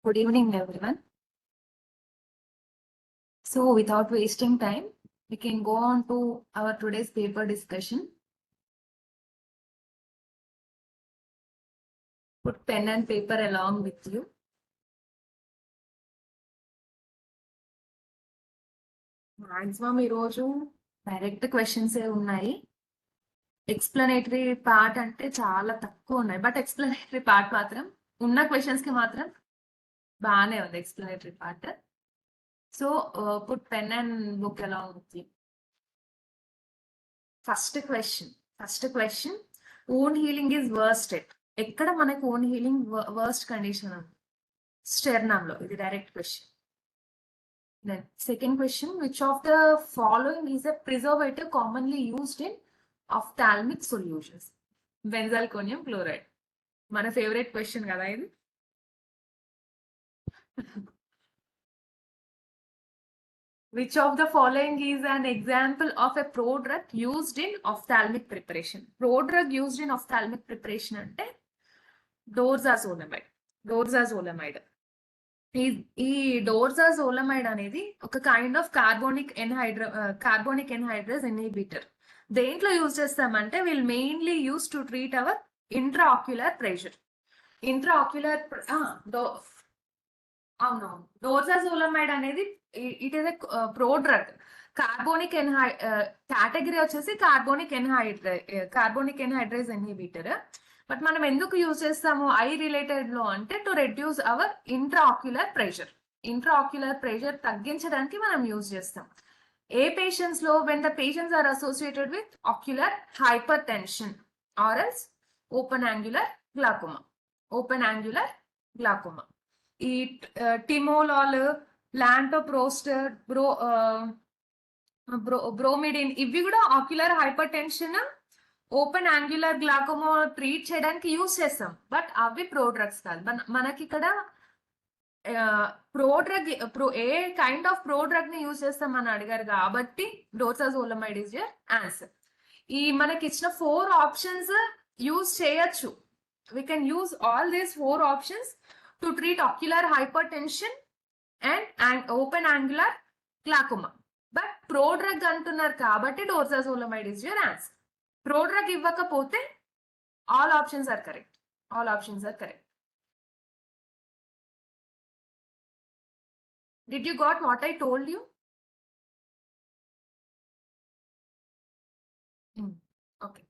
Good evening, everyone. So, without wasting time, we can go on to our today's paper discussion. Put pen and paper along with you. Maximum ఈరోజు direct questions ఉన్నాయి. Explanatory part అంటే చాలా తక్కువ ఉన్నాయి, but explanatory part మాత్రం ఉన్న questions కి మాత్రం బాగానే ఉంది explanatory part. So put pen and book along with you. First question own healing is worst at. ఎక్కడ మనకు ఓన్ హీలింగ్ వర్స్ట్ కండిషన్ ఉంది? స్టెర్నమ్ లో. ఇది direct question. Then second question, which of the following is a preservative commonly used in ophthalmic solutions? Benzalkonium chloride. మన favourite question కదా ఇది. Which of the following is an example of a prodrug used in ophthalmic preparation? Prodrug used in ophthalmic preparation అంటే డోర్జాజోలమైడ్. ఈ dorzolamide అనేది ఒక kind of carbonic anhydrase inhibitor. దేంట్లో use చేస్తామంటే will mainly use to treat our intraocular pressure. అవునవును, dorzolamide అనేది it is a prodrug. Carbonic category వచ్చేసి carbonic anhydrase inhibitor. But మనం ఎందుకు యూజ్ చేస్తాము ఐ రిలేటెడ్ లో అంటే to reduce our intraocular pressure తగ్గించడానికి మనం యూజ్ చేస్తాం. ఏ పేషెంట్స్ లో? When the patients are associated with ocular hypertension or else open angular glaucoma. ఈ టిమోలాల్, లాంటోప్రోస్టర్, బ్రోమిడిన్ ఇవి కూడా ocular hyper tension, open angular glaucoma treat చేయడానికి యూజ్ చేస్తాం. బట్ అవి ప్రోడ్రగ్స్ కాదు. మనకి ఇక్కడ ఏ కైండ్ ఆఫ్ ప్రోడ్రగ్ ని యూజ్ చేస్తాం అని అడిగారు కాబట్టి డోర్జాజోలమైడ్ ఇస్ యువర్ ఆన్సర్. ఈ మనకి ఇచ్చిన 4 ఆప్షన్స్ యూజ్ చేయొచ్చు. We can use all these 4 options to treat ocular hypertension and open angular glaucoma. But prodrug అంటున్నారు కాబట్టి డోర్జాజోలమైడ్ is your answer. Prodrug ఇవ్వకపోతే all options are correct. Did you got what I told you? Okay.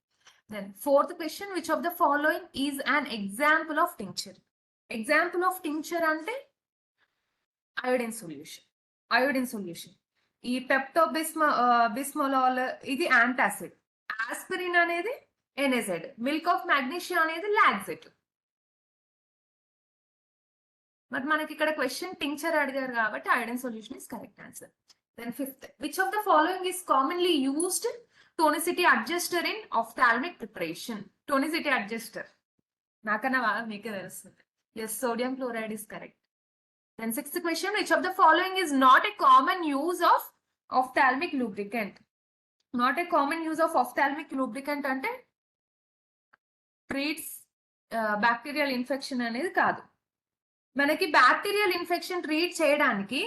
Then fourth question, which of the following is an example of tincture? Example of tincture అంటే iodine solution. ఈ పెప్టోబిస్మోలాల్ ఇది antacid, aspirin అనేది ఎనెజైడ్, milk of మ్యాగ్నీషియా అనేది లాక్సేట్. But మనకి ఇక్కడ question tincture అడిగారు కాబట్టి iodine solution is correct answer. Then fifth, which of the following is commonly used tonicity adjuster in ophthalmic preparation? Tonicity adjuster నాకన్నా బాగా మీకే తెలుస్తుంది. Yes, sodium chloride is correct. Then sixth question, which of the following is not a common use of ophthalmic lubricant? Not a common use of ophthalmic lubricant అంటే treats bacterial infection అనేది కాదు. మనకి bacterial infection treat చేయడానికి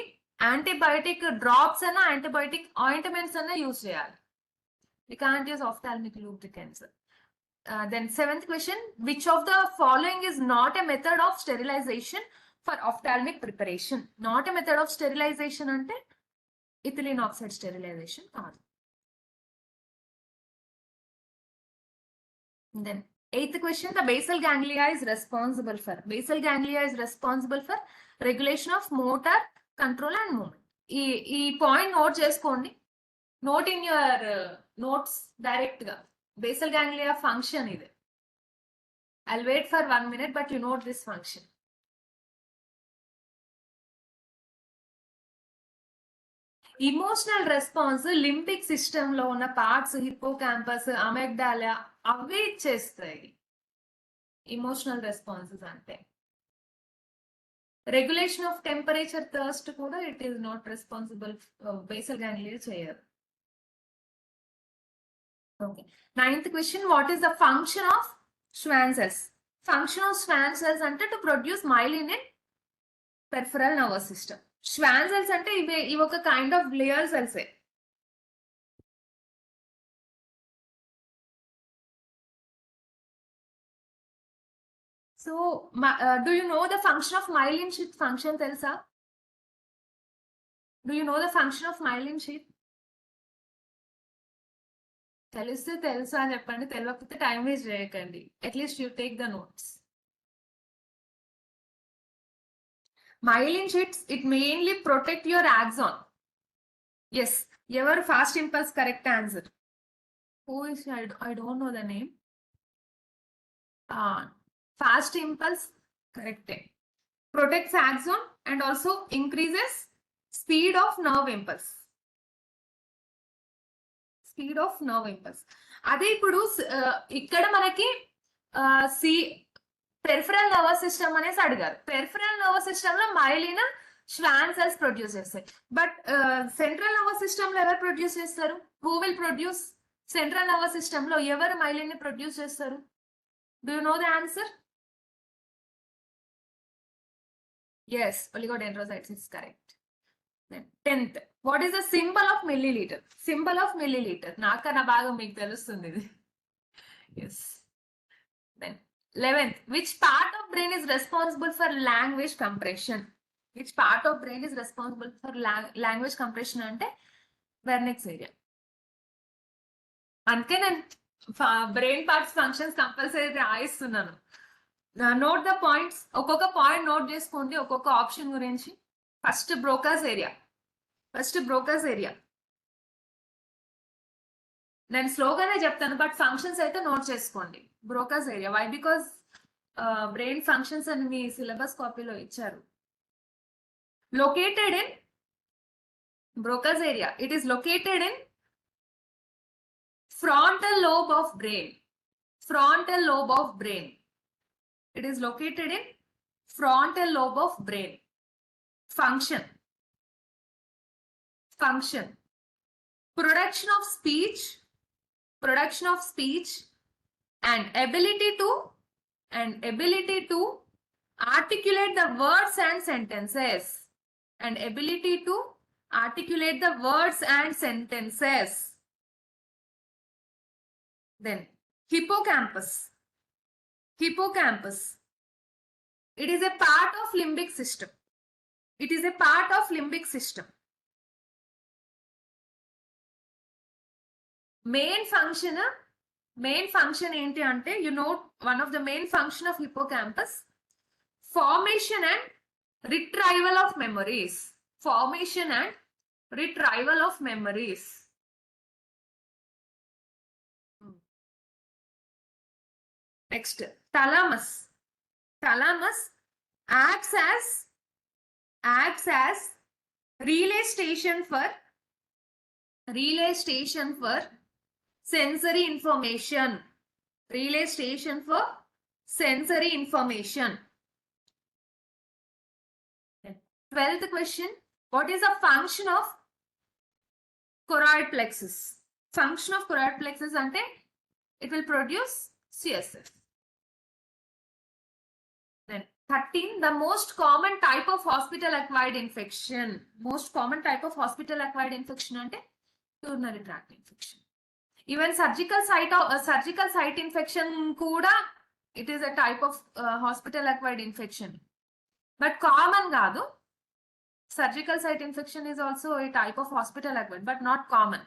antibiotic drops అన్నా antibiotic ointments అన్నా use చేయాలి. We can't use ophthalmic lubricants. Then seventh question, which of the following is not a method of sterilization for ophthalmic preparation? Not a method of sterilization అంటే ethylene oxide sterilization కాదు. Then eighth question, the basal ganglia is responsible for regulation of motor control and movement. ఈ point note చేసుకోండి. Note in your notes direct గా. Basal ganglia function ఇది. I'll wait for 1 minute, but you note this function. Emotional response limbic system లో ఉన్న parts, hippocampus, అమెగ్డాలా అవే ఇచ్చేస్తాయి emotional responses అంటే. Regulation of temperature, thirst కూడా it is not responsible, basal ganglia చేయరు. Okay. Ninth question, what is the function of Schwann cells? Function of Schwann cells అంటే to produce myelin in peripheral nervous system. Schwann cells అంటే ఇవి ఒక kind of glial సెల్సే. So do you know the function of myelin sheath function తెలుసా? Do you know the function of myelin sheath? తెలిస్తే తెలుసా అని చెప్పండి, తెలియకపోతే టైం వేస్ట్ చేయకండి. At least you take the notes. Myelin sheets, it mainly protect your axon. Yes, your fast impulse correct answer. Who is, I don't know the name. Fast impulse correct. Protects axon and also increases speed of nerve impulse. Speed of nerve impulse. అదే ఇప్పుడు ఇక్కడ మనకి C peripheral nervous system అనేసి అడిగారు. Peripheral nervous system లో myelin ష్వాన్ cells produce చేస్తాయి. But central nervous system లో ఎవరు ప్రొడ్యూస్ చేస్తారు? Who will produce? Central nervous system లో ఎవరు మైలిన్ ని ప్రొడ్యూస్ చేస్తారు? Do you know the answer? Yes, oligodendrocytes is correct. Then 10th, what is the symbol of milliliter? Symbol of milliliter. నాకన్నా బాగా మీకు తెలుస్తుంది ఇది. Yes. Then 11th, which part of brain is responsible for language compression? Which part of brain is responsible for language compression అంటే Wernicke's area. అందుకే నేను brain parts functions compulsory రాయిస్తున్నాను. Note the points. ఒక్కొక్క పాయింట్ నోట్ చేసుకోండి ఒక్కొక్క option గురించి. First Broca's area. నేను స్లోగానే చెప్తాను బట్ ఫంక్షన్స్ అయితే నోట్ చేసుకోండి. Broca's area. Why? Because brain functions అని మీ సిలబస్ కాపీలో ఇచ్చారు. Located in Broca's area. It is located in frontal lobe of brain. Frontal lobe of brain. It is located in frontal lobe of brain. Function. Production of speech and ability to articulate the words and sentences. Then hippocampus. It is a part of limbic system. Main function ఏంటి అంటే, you know, one of the main function of hippocampus, formation and retrieval of memories. Next, thalamus acts as relay station for sensory information. 12th question, what is the function of choroid plexus? అంటే it will produce CSF. Then 13, the most common type of hospital acquired infection అంటే urinary tract infection. Even surgical site infection kuda, it is a type of hospital acquired infection, but common kaadu. Surgical site infection is also a type of hospital acquired but not common.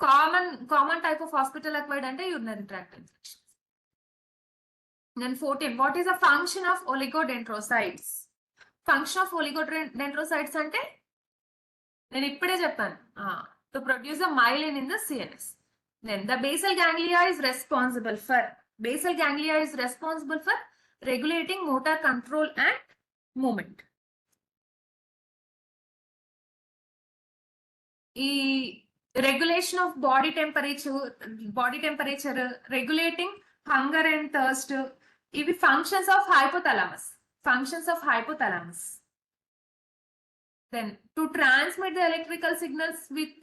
Common type of hospital acquired ante urinary tract infection. Then 14, what is the function of oligodendrocytes? అంటే నేను ఇప్పుడే చెప్పాను, to produce a myelin in the CNS. Then the basal ganglia is responsible for regulating motor control and movement. ఈ regulation of body temperature, regulating hunger and thirst, ఇవి functions of hypothalamus. Then to transmit the electrical signals with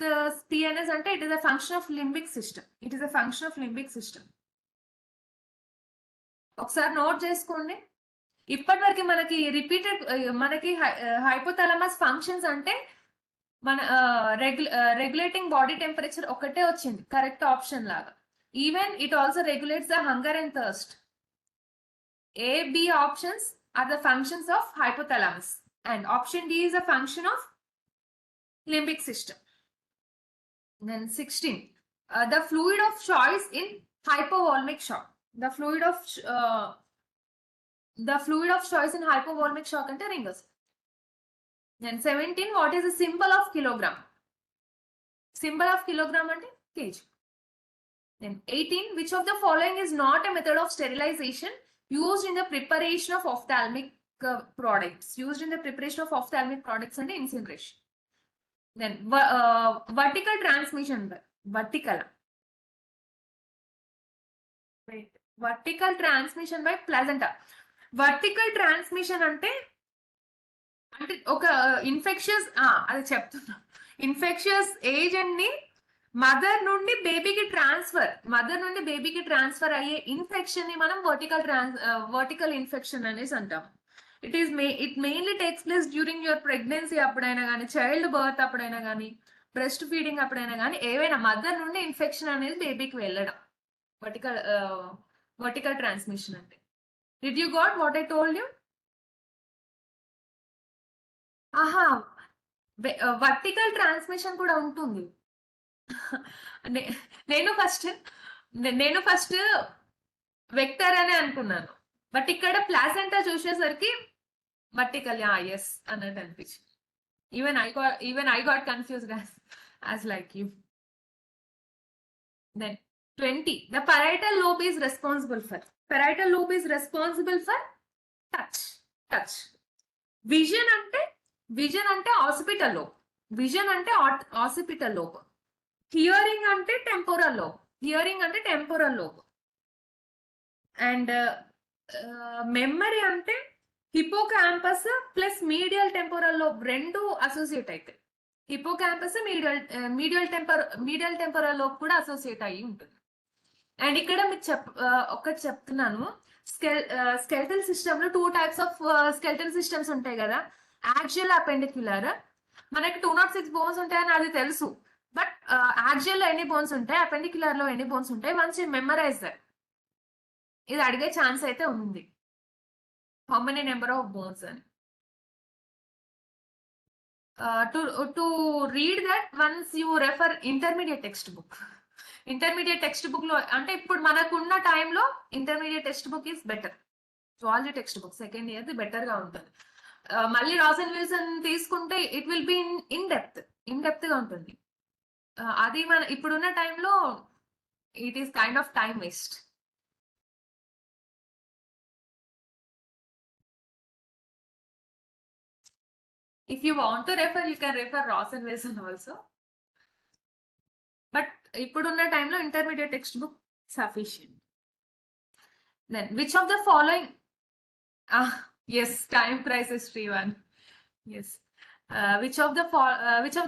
PNS ante, it is a function of limbic system. ఒకసారి note చేసుకోండి. ఇప్పటి వరకు మనకి repeated మనకి hypothalamus functions అంటే మన regulating body temperature ఒకటే వచ్చింది కరెక్ట్ ఆప్షన్ లాగా. Even it also regulates the hunger and thirst. A, B options are the functions of hypothalamus, and option D is a function of limbic system. Then 16, the fluid of choice in hypovolemic shock. The fluid of choice in hypovolemic shock ante ringus. Then 17, what is the symbol of kilogram? Symbol of kilogram ante kg. Then 18, which of the following is not a method of sterilization used in the preparation of ophthalmic products? Used in the preparation of ophthalmic products and incineration. Then vertical transmission. Vertical transmission by placenta. Vertical transmission అంటే ఒక infectious అది చెప్తున్నా, infectious agent ని mother నుండి బేబీకి transfer అయ్యే infection ని మనం వర్టికల్ ఇన్ఫెక్షన్ అనేసి అంటాం. It mainly takes place during your pregnancy అప్పుడైనా కానీ, చైల్డ్ బర్త్ అప్పుడైనా కానీ, బ్రెస్ట్ ఫీడింగ్ అప్పుడైనా కానీ, ఏవైనా మదర్ నుండి ఇన్ఫెక్షన్ అనేది బేబీకి వెళ్ళడం వర్టికల్ ట్రాన్స్మిషన్ అంటే. Did you got what I told you? ఆహా, వర్టికల్ ట్రాన్స్మిషన్ కూడా ఉంటుంది. నేను ఫస్ట్ వెక్టర్ అని అనుకున్నాను, బట్ ఇక్కడ ప్లాసెంటా చూసేసరికి వర్టికల్ ఎస్ అన్నట్టు అనిపించింది. Even I got confused as like you. Then 20, the parietal lobe is responsible for touch. Vision అంటే occipital lobe. Hearing అంటే temporal lobe. And memory అంటే హిపోకాంపస్ ప్లస్ మీడియల్ టెంపోరల్ లోబ్ రెండు associate అవుతాయి. హిపోకాంపస్ medial temporal lobe కూడా associate అయ్యి ఉంటుంది. And ఇక్కడ మీకు ఒకటి చెప్తున్నాను, స్కెల్టల్ సిస్టమ్ లో 2 types ఆఫ్ స్కెల్టల్ సిస్టమ్స్ ఉంటాయి కదా, యాక్సియల్, అపెండిక్యులర్. మనకి 206 బోన్స్ ఉంటాయని అది తెలుసు, బట్ యాక్సియల్ లో ఎన్ని బోన్స్ ఉంటాయి, అపెండిక్యులర్ లో ఎన్ని బోన్స్ ఉంటాయి, వన్స్ యూ మెమరైజ్ దట్. ఇది అడిగే ఛాన్స్ అయితే ఉంది, how many number of bones అని. To read that, once you refer intermediate textbook లో, అంటే ఇప్పుడు మనకున్న టైంలో intermediate text book is better. Zoology text book second year better గా ఉంటుంది. మళ్ళీ రాసన్ విల్సన్ తీసుకుంటే it will be in depth గా ఉంటుంది. అది మన ఇప్పుడున్న టైంలో it is kind of time waste. If you want to refer, you can refer Ross and Wilson also. But ఇప్పుడున్న టైంలో intermediate text book sufficient. Then which of the following yes, time crisis free one. Yes. Which of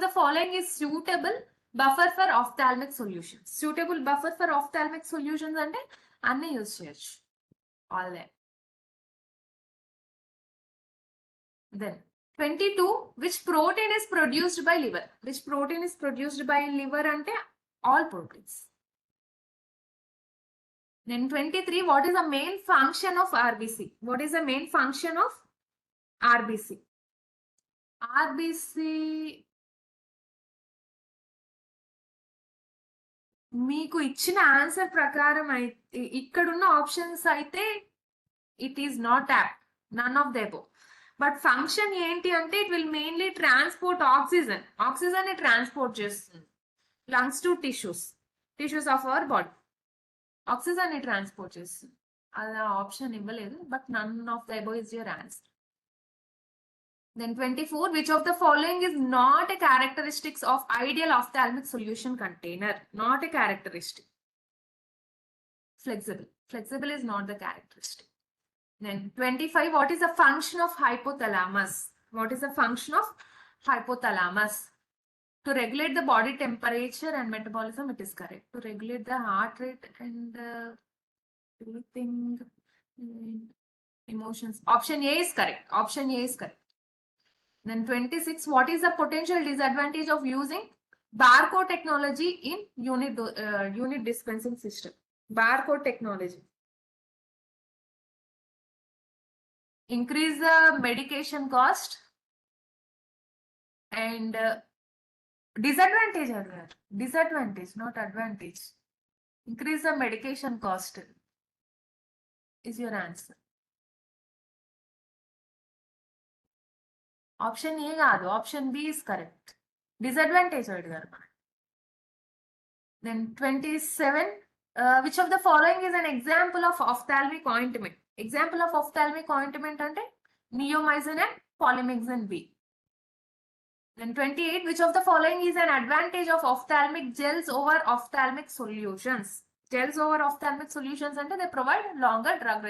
the following is suitable buffer for ophthalmic solutions? Suitable buffer for ophthalmic solutions అంటే అన్ని use చేయొచ్చు, all that. Then 22, which protein is produced by liver? Which protein is produced by liver ante all proteins. Then 23, what is the main function of RBC? What is the main function of RBC? RBC మీకు ఇచ్చిన answer ప్రకారం అయితే ఇక్కడున్న options అయితే it is not apt, none of the above. But function ఏంటి అంటే it will mainly transport oxygen ని transport చేస్తుంది lungs to tissues of our body. Oxygen ని ట్రాన్స్పోర్ట్ చేస్తుంది. అది ఆప్షన్ ఇవ్వలేదు, but none of the above is your answer. Then 24, which of the following is not a characteristics of ideal ophthalmic solution container? Not a characteristic. Flexible is not the characteristic. Then 25, what is the function of hypothalamus? What is the function of hypothalamus? To regulate the body temperature and metabolism, it is correct. To regulate the heart rate and breathing. Emotions. Option A is correct. Option A is correct. Then 26, what is the potential disadvantage of using barcode technology in unit dispensing system? Barcode technology. Increase the medication cost and disadvantage are there. Disadvantage, not advantage. Increase the medication cost is your answer. Option A కాదు, option B is correct. Disadvantage అడిగారు. Then 27, which of the following is an example of ophthalmic ointment? Example of ophthalmic ointment అంటే neomycin and polymyxin B. Then 28, which of the following is an advantage of ophthalmic gels over ophthalmic solutions? Gels over ophthalmic solutions అంటే they provide longer drug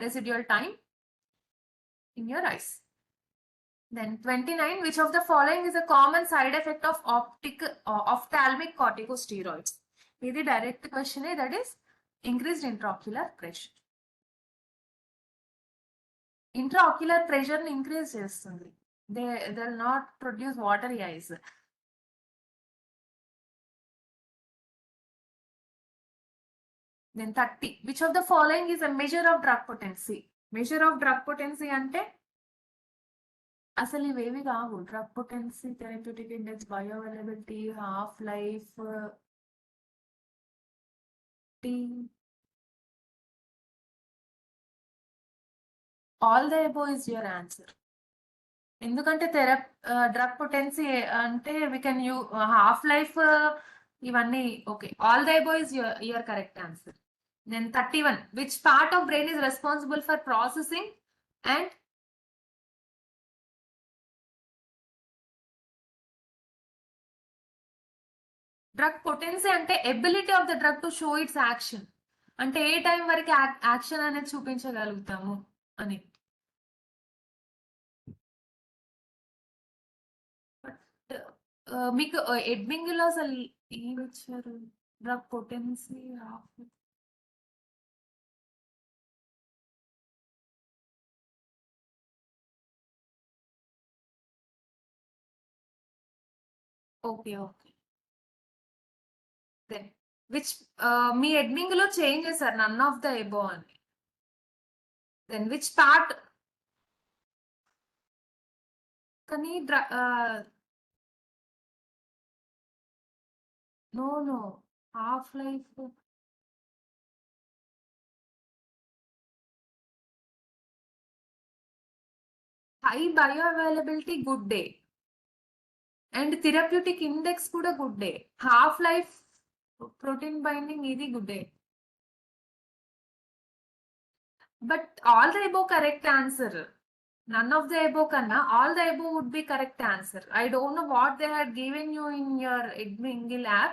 residual time in your eyes. Then 29, which of the following is a common side effect of ophthalmic corticosteroids? This is direct question, that is increased intraocular pressure. Intraocular pressure increase చేస్తుంది. They will not produce watery eyes. Then 30, which of the following is a measure of drug potency? Measure of drug potency అంటే అసలు ఇవేవి కావు. Drug potency, therapeutic index, bioavailability, half life, all the above is your answer. ఎందుకంటే drug potency అంటే we can you half life ఇవన్నీ okay. All the above is your correct answer. Then 31, which part of brain is responsible for processing and drug potency అంటే ability of the drug to show its action, అంటే ఏ time వరకు action అనేది చూపించగలుగుతాము అని. మీకు ఎడ్మింగ్ లో అసలు ఏమి ఇచ్చారు? Drug potency okay okay. Then which మీ ఎడ్మింగ్ లో చేంజ్ చేశారు నన్ ఆఫ్ ద ఎబో అని. దెన్ విచ్ పార్ట్ కానీ no no half life high bioavailability good day and therapeutic index కూడా good day. Half life protein binding ఇది good day. But all the above correct answer. None of the above kanna all the above would be correct answer. I don't know what they had given you in your Edmingi lab.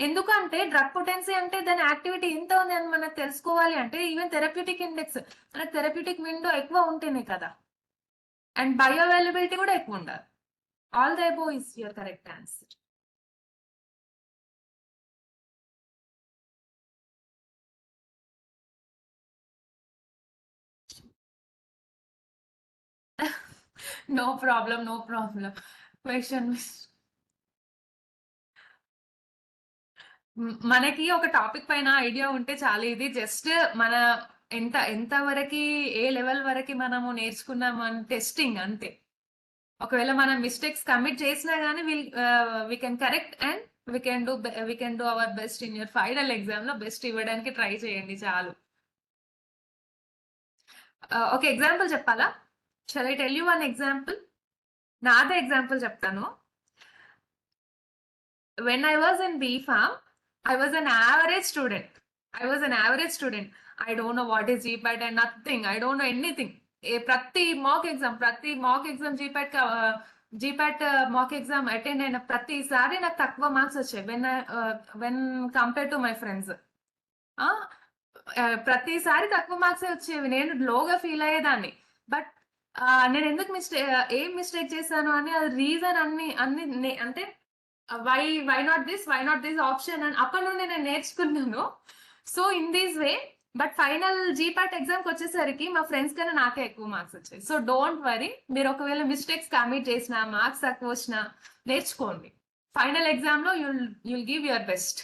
ఎందుకంటే drug potency అంటే దాని activity ఎంత ఉంది అని మనకు తెలుసుకోవాలి అంటే even therapeutic index మనకు థెరప్యూటిక్ విండో ఎక్కువ ఉంటేనే కదా, అండ్ బయో అవైలబిలిటీ కూడా ఎక్కువ ఉండాలి. All the above is your correct answer. No problem no problem. Question మనకి ఒక టాపిక్ పైన ఐడియా ఉంటే చాలు. ఇది జస్ట్ మన ఎంత వరకు ఏ లెవెల్ వరకు మనము నేర్చుకున్నాము అని టెస్టింగ్ అంతే. ఒకవేళ మనం మిస్టేక్స్ కమిట్ చేసినా కానీ we can correct and we can do our best in your final exam లో బెస్ట్ ఇవ్వడానికి ట్రై చేయండి చాలు. ఒక ఎగ్జాంపుల్ చెప్పాలా? Shall I tell you one example? నాదే ఎగ్జాంపుల్ చెప్తాను. when I was in B Farm, I was an average student. I don't know what is GPAT and nothing. I don't know anything. ప్రతి మాక్ exam GPAT మాక్ exam attend అయిన ప్రతిసారి నాకు తక్కువ marks వచ్చాయి when compare to my friends. ప్రతిసారి తక్కువ marks వచ్చేవి. నేను లోగా ఫీల్ అయ్యేదాన్ని. బట్ నేను ఎందుకు ఏం మిస్టేక్ చేశాను అని అది రీజన్ అన్ని అంటే వై నాట్ దిస్ ఆప్షన్ అని అప్పటి నుండి నేను నేర్చుకున్నాను. So in this way but final GPAT ఎగ్జామ్కి వచ్చేసరికి మా ఫ్రెండ్స్ కన్నా నాకే ఎక్కువ మార్క్స్ వచ్చాయి. సో డోంట్ వరీ, మీరు ఒకవేళ మిస్టేక్స్ కమిట్ చేసినా మార్క్స్ తక్కువ వచ్చినా నేర్చుకోండి. ఫైనల్ ఎగ్జామ్ లో you'll give your best.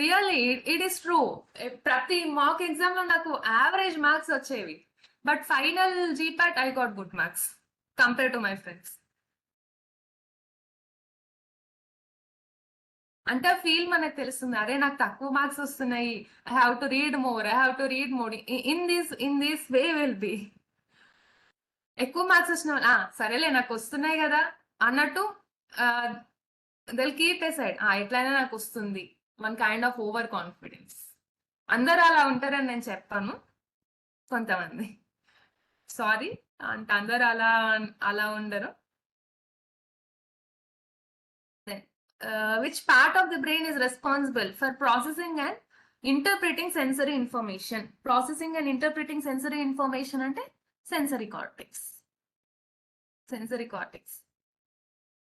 Really it is true. ప్రతి మాక్ ఎగ్జామ్ లో నాకు యావరేజ్ మార్క్స్ వచ్చేవి, but final GPAT I got good marks compare to my friends. అంటే ఫీల్ మనకు తెలుస్తుంది, అరే నాకు తక్కువ మార్క్స్ వస్తున్నాయి, I have to read more, I have to read more, in this way will be. ఎక్కువ మార్క్స్ వచ్చిన సరేలే నాకు వస్తున్నాయి కదా అన్నట్టు దిల్ కీప్ ఎ సైడ్, ఎట్లయినా నాకు వస్తుంది, one kind of over confidence. అందరూ అలా ఉంటారని నేను చెప్పాను, కొంతమంది. సారీ, అంటే అందరూ అలా అలా ఉండరు. Which part of the brain is responsible for processing and interpreting sensory information? Processing and interpreting sensory information ante sensory cortex. Sensory cortex.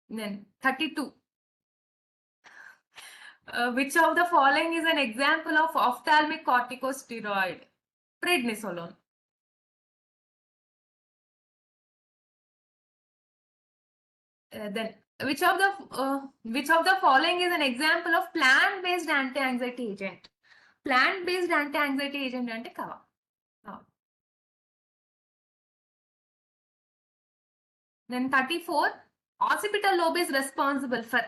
Then 32. Which of the following is an example of ophthalmic corticosteroid? Prednisolone. Then which of the following is an example of plant-based anti-anxiety agent? Plant-based anti-anxiety agent ante kava. Then 34, occipital lobe is responsible for.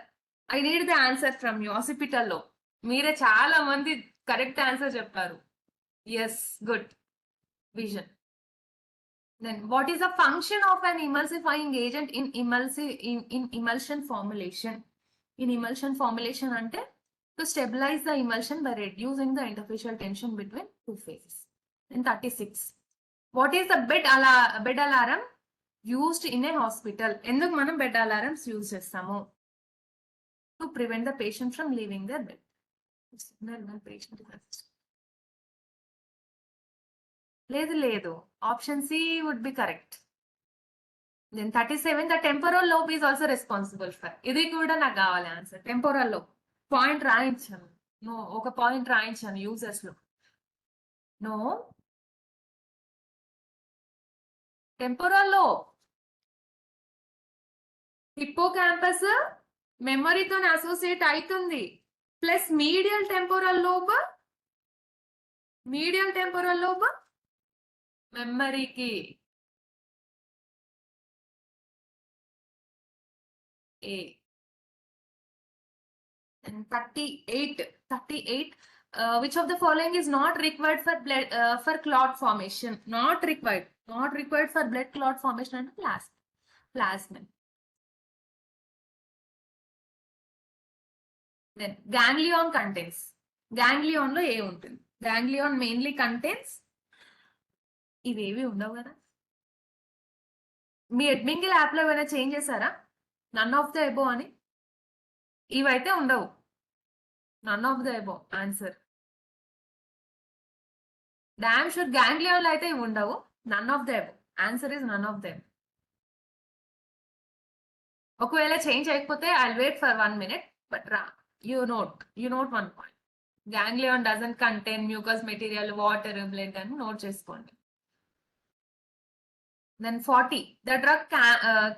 I need the answer from you. Occipital lobe. మీరే చాలా మంది correct answer చెప్పారు. Yes, good. Vision. Then what is the function of an emulsifying agent in emulsion formulation? In emulsion formulation ante to stabilize the emulsion by reducing the interfacial tension between two phases. Then 36, what is the bed alarm used in a hospital? ఎందుకు మనం bed alarms use చేస్తాము? To prevent the patient from leaving their bed. లేదు, option C would be correct. Then 37, the temporal lobe is also responsible for. ఇది కూడా నాకు కావాలి answer. Temporal lobe point రాయించాను, ఒక పాయింట్ రాయించాను యూజర్స్ లో. No, temporal lobe hippocampus మెమరీతో అసోసియేట్ అవుతుంది, ప్లస్ మీడియల్ టెంపోరల్ లోబ్ మెమరీకి. A. And 38, which of the following is not required for blood for clot formation? Not required for blood clot formation and plasmin. Then ganglion contains. Ganglion లో ఏ ఉంటుంది? Ganglion mainly contains. ఇవేవి ఉండవు కదా. మీ ఎడ్మింగిల్ app లో ఏమైనా change చేశారా? నన్ of the above అని. ఇవైతే ఉండవు. None of the above answer. డామ్ షూర్ గ్యాంగ్లియన్ లో అయితే ఇవి ఉండవు. None of the above answer is none of the above. ఒకవేళ చేంజ్ చేయకపోతే ఐ వెయిట్ ఫర్ 1 minute, బట్ you note one point. Ganglion doesn't contain mucous material, water, blood అని నోట్ చేసుకోండి. Then 40, the drug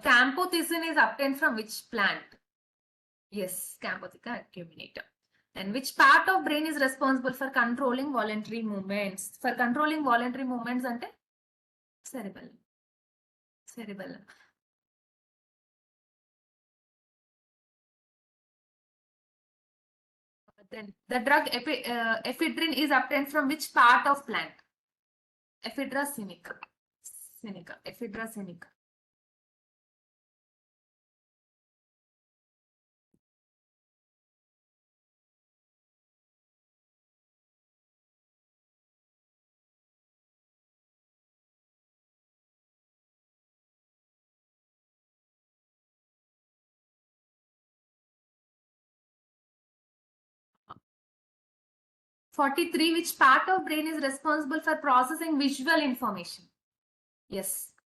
camptothecin is obtained from which plant? Yes, Campothecin acuminata. And which part of brain is responsible for controlling voluntary movements? For controlling voluntary movements ante cerebellum. Then the drug ephedrine is obtained from which part of plant? Ephedra sinica. Ephedra sinica. Which part of brain is responsible for processing visual information? Yes,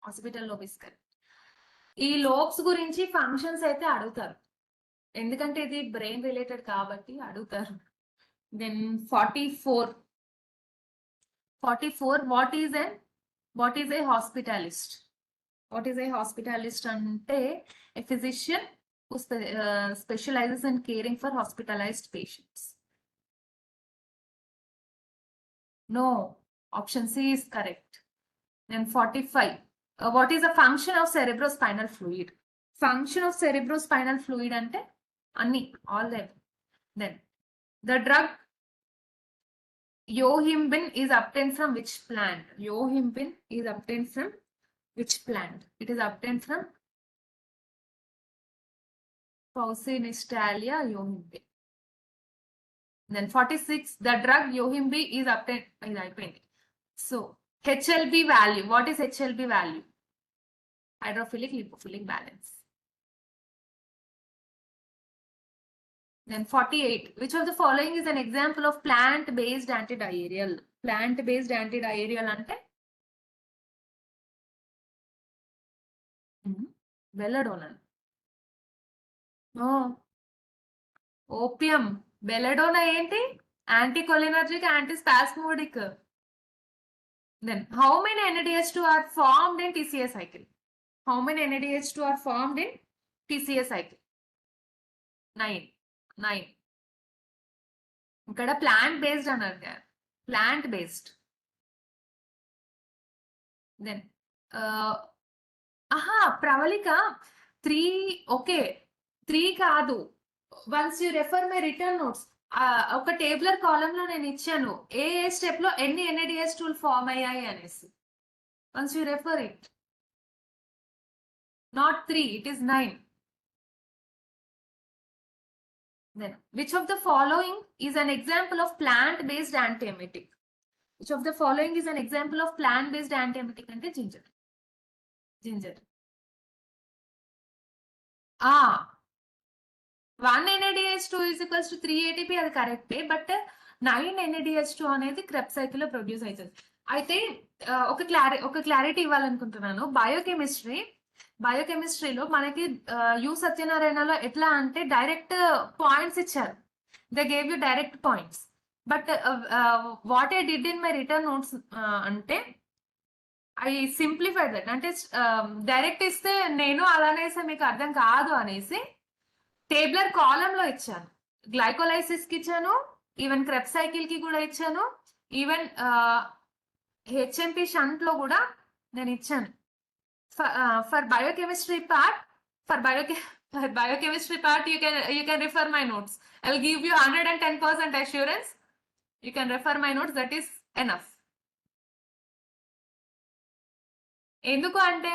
hospital lobe is correct. ఈ lobes గురించి functions అయితే అడుగుతారు, ఎందుకంటే ఇది brain related కాబట్టి అడుగుతారు. Then 44 what is a hospitalist? What is a hospitalist అంటే a physician who specializes in caring for hospitalized patients. No, option C is correct. Then 45. What is the function of cerebrospinal fluid? Function of cerebrospinal fluid ante anni all them. Then the drug yohimbine is obtained from which plant? Yohimbine is obtained from which plant? It is obtained from Paucinistalia yohimbine. Then 46. The drug yohimbine is obtained. So HLB value. What is HLB value? Hydrophilic lipophilic balance. Then 48. Which of the following is an example of plant-based antidiarrheal? Plant-based antidiarrheal ante belladonna. No. Opium. Belladonna enti? Anticholinergic, antispasmodic. Then how many NADH2 are formed in TCA cycle? How many NADH2 are formed in TCA cycle? 9. ఇక్కడ plant based అన్నారు కదా, plant based. Then Pravalika 3. Okay 3 కాదు. Once you refer my written notes, ఒక tabular column లో నేను ఇచ్చాను ఏ step లో ఎన్ని NADH టూల్ ఫామ్ అయ్యాయి అనేసి. Once you refer it, not 3, it is 9. Then, which of the following is an example of plant-based antiemetic? Which of the following is an example of plant-based antiemetic? Ante ginger. 1 NADH2 is equals to 3 ATP, అది కరెక్టే, but 9 NADH2 అనేది Krebs cycle లో produce అవుతుంది. అయితే ఒక clarity ఇవ్వాలనుకుంటున్నాను. బయోకెమిస్ట్రీలో మనకి you సత్యనారాయణలో ఎట్లా అంటే డైరెక్ట్ పాయింట్స్ ఇచ్చారు, they gave you direct points. But what I did in my written notes అంటే ఐ సింప్లిఫైడ్ దట్. అంటే డైరెక్ట్ ఇస్తే నేను అలానేసి మీకు అర్థం కాదు అనేసి టేబులర్ కాలమ్ లో ఇచ్చాను. గ్లైకోలైసిస్ కి ఇచ్చాను, ఈవెన్ క్రెబ్ సైకిల్ కి కూడా ఇచ్చాను, ఈవెన్ హెచ్ఎంపి షంట్ లో కూడా నేను ఇచ్చాను. For biochemistry part, you can refer my notes. I'll give you 110% assurance. You can refer my notes. That is enough. ఎందుకు అంటే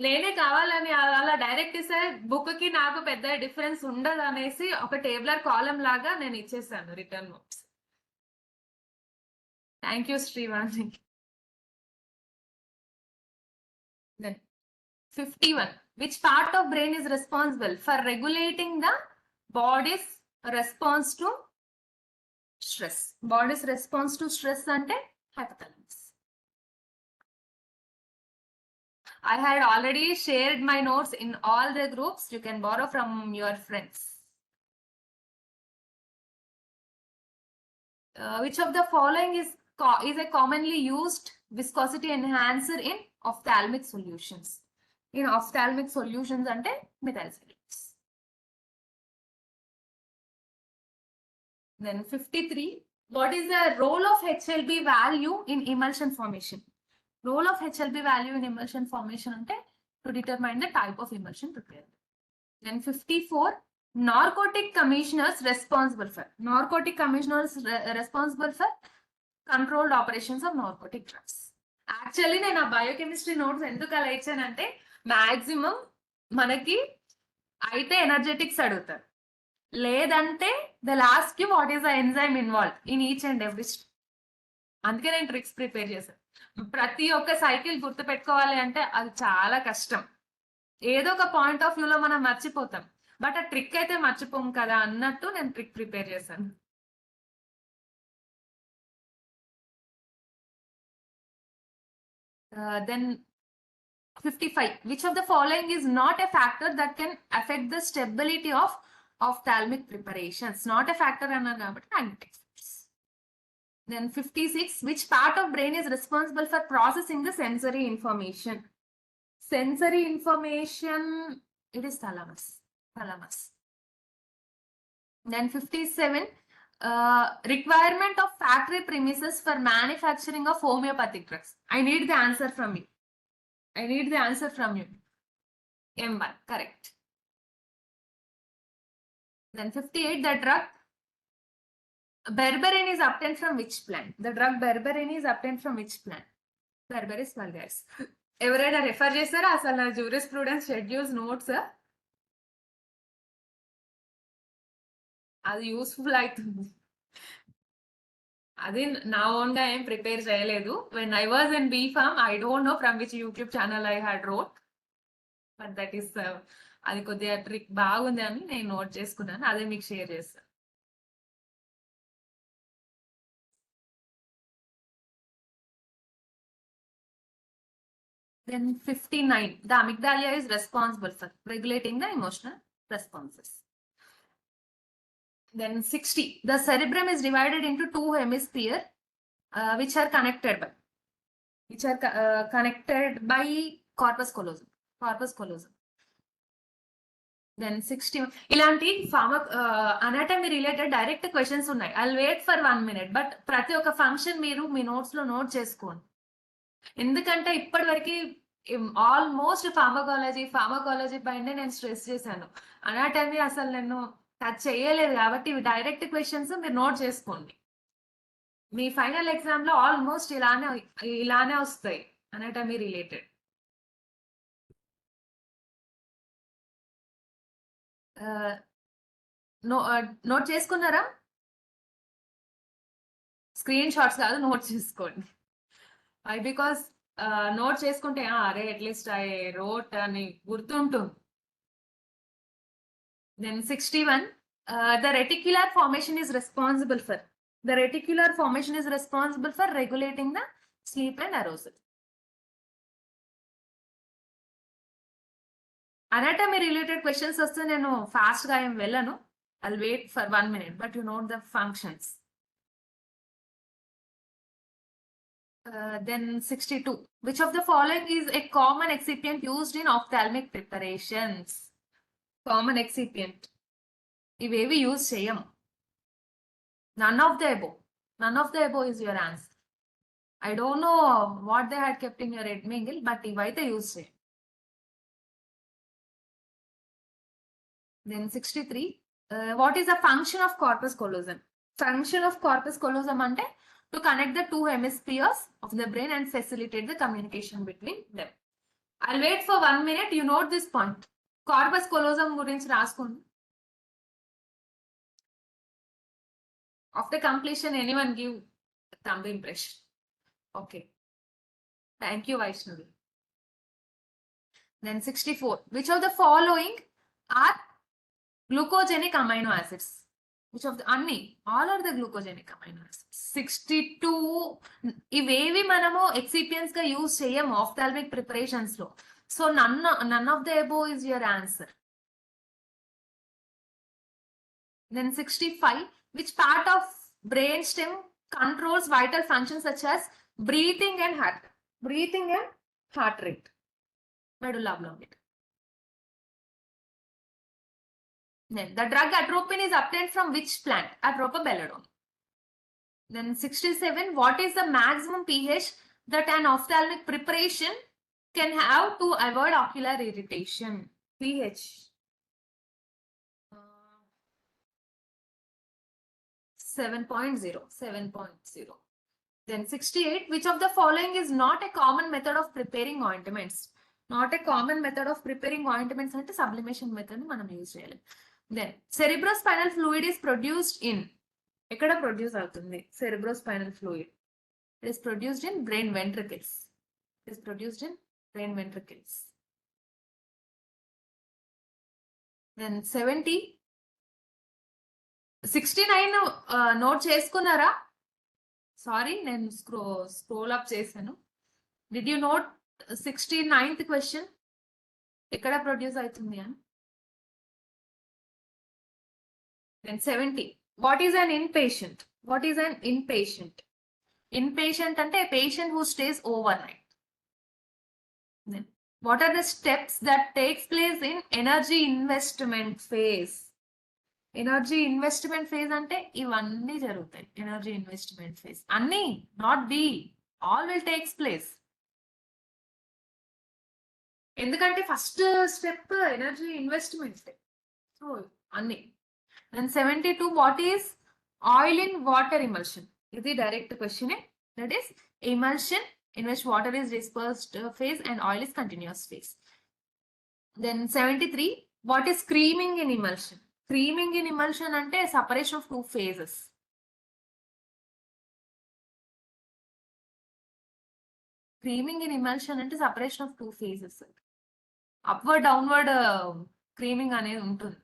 నేనే కావాలని అలా డైరెక్ట్ ఇస్తే బుక్ కి నాకు పెద్ద డిఫరెన్స్ ఉండదు అనేసి ఒక టేబులర్ కాలమ్ లాగా నేను ఇచ్చేసాను return notes. Thank you Srivani. Then 51. Which part of brain is responsible for regulating the body's response to stress? Body's response to stress ante hypothalamus. I had already shared my notes in all the groups. You can borrow from your friends. Which of the following is a commonly used viscosity enhancer in ophthalmic solutions? In ophthalmic solutions ante methyl salicylate. Then 53. What is the role of HLB value in emulsion formation? Role of HLB value in emulsion formation ante to determine the type of emulsion prepared. Then 54. Narcotic commissioners responsible for controlled operations of narcotic drugs. Actually నేను ఆ biochemistry notes ఎందుకు అలా ఇచ్చానంటే maximum మనకి అయితే energetics అడుగుతారు, లేదంటే the last కి what is the enzyme involve in each and every. అందుకే నేను ట్రిక్స్ ప్రిపేర్ చేశాను. ప్రతి ఒక్క సైకిల్ గుర్తు పెట్టుకోవాలి అంటే అది చాలా కష్టం. ఏదో ఒక పాయింట్ ఆఫ్ వ్యూలో మనం మర్చిపోతాం, బట్ ఆ ట్రిక్ అయితే మర్చిపోం కదా అన్నట్టు నేను ట్రిక్ ప్రిపేర్ చేశాను. Then 55. Which of the following is not a factor that can affect the stability of ophthalmic preparations? Not a factor అన్నారు కాబట్టి magnetic fields. Then 56. Which part of brain is responsible for processing the sensory information? Sensory information, it is thalamus. Thalamus. Then 57. Requirement of factory premises for manufacturing of homeopathic drugs. I need the answer from you. I need the answer from you. M1, correct. Then 58, the drug berberine is obtained from which plant? The drug berberine is obtained from which plant? Berberis vulgaris. ఎవరైనా refer చేస్తారా అసలు నా jurisprudence schedules notes అది useful అవుతుంది. అది నా own గా ఏం ప్రిపేర్ చేయలేదు. When I was in B Pharm I don't know from which YouTube channel I had rote, but that is అది కొద్దిగా ట్రిక్ బాగుంది అని నేను నోట్ చేసుకున్నాను, అదే మీకు షేర్ చేస్తాను. Then 59, the amygdala is responsible for regulating the emotional responses. Then 60, the cerebrum is divided into two hemispheres which are connected by corpus callosum. Corpus callosum. Then 61, ఇలాంటి anatomy related direct questions ఉన్నాయి. I'll wait for 1 minute, but ప్రతి ఒక్క function మీరు మీ notes లో note చేసుకోండి. ఎందుకంటే ఇప్పటి వరకు ఆల్మోస్ట్ ఫార్మకాలజీ పైన నేను స్ట్రెస్ చేశాను. అనాటమీ అసలు నేను టచ్ చేయలేదు కాబట్టి ఇవి డైరెక్ట్ క్వశ్చన్స్ మీరు నోట్ చేసుకోండి. మీ ఫైనల్ ఎగ్జామ్ లో ఆల్మోస్ట్ ఇలానే వస్తాయి అనాటమీ రిలేటెడ్. నోట్ చేసుకున్నారా? స్క్రీన్ షాట్స్ కాదు, నోట్ చేసుకోండి. బికాస్ నోట్ చేసుకుంటే అరే అట్లీస్ట్ ఐ రోట్ అని గుర్తుంటుంది. Then 61, the reticular formation is responsible for regulating the sleep and arousal. Anatomy related questions వస్తే నేను ఫాస్ట్ గా ఏం వెళ్ళను. I'll wait for 1 minute, but you note the functions. Then 62, which of the following is a common excipient used in ophthalmic preparations? Common excipient ఇవేవి use చేయము. None of the above is your answer. I don't know what they had kept in your red mingle, but ఇవైతే use చేయం. Then 63, what is the function of corpus callosum? Function of corpus callosum అంటే to connect the two hemispheres of the brain and facilitate the communication between them. I'll wait for 1 minute. You note this point. Corpus callosum గురించి రాసుకోండి. After completion, anyone give thumb impression? Okay. Thank you, Vaishnavi. Then 64, which of the following are glucogenic amino acids? Which of the all are the glucogenic amino acids. 62, ఇవేవి మనము excipients గా use చేయము ophthalmic preparations లో. So none of the above is your answer. Then 65, which part of brainstem controls vital functions such as breathing and heart rate? Medulla oblongata. Then the drug atropine is obtained from which plant? Atropobelladone. Then 67, what is the maximum pH that an ophthalmic preparation can have to avoid ocular irritation? pH 7.0. Then 68, which of the following is not a common method of preparing ointments? Not a common method of preparing ointments అంటే sublimation method ని మనం use చేయాలి. Then cerebrospinal fluid is produced in, ఎక్కడ produce అవుతుంది cerebrospinal fluid? It is produced in brain ventricles. Then 70, 69 note చేసుకున్నారా? Sorry, నేను scroll up చేశాను. Did you note 69th question ఎక్కడ ప్రొడ్యూస్ అవుతుంది అని. Then 70. What is an inpatient? What is an inpatient? Inpatient అంటే a patient who stays overnight. Then what are the steps that takes place in energy investment phase? Energy investment phase అంటే ఇవన్నీ జరుగుతాయి. Energy investment phase అన్ని, not B, all will takes place. ఎందుకంటే first step energy investment. So అన్ని. And 72, what is oil in water emulsion? Is the direct question. That is emulsion in which water is dispersed phase and oil is continuous phase. Then 73, what is creaming in emulsion? Creaming in emulsion ante separation of two phases. Creaming in emulsion ante separation of two phases. Upward downward creaming అనేది ఉంటుంది.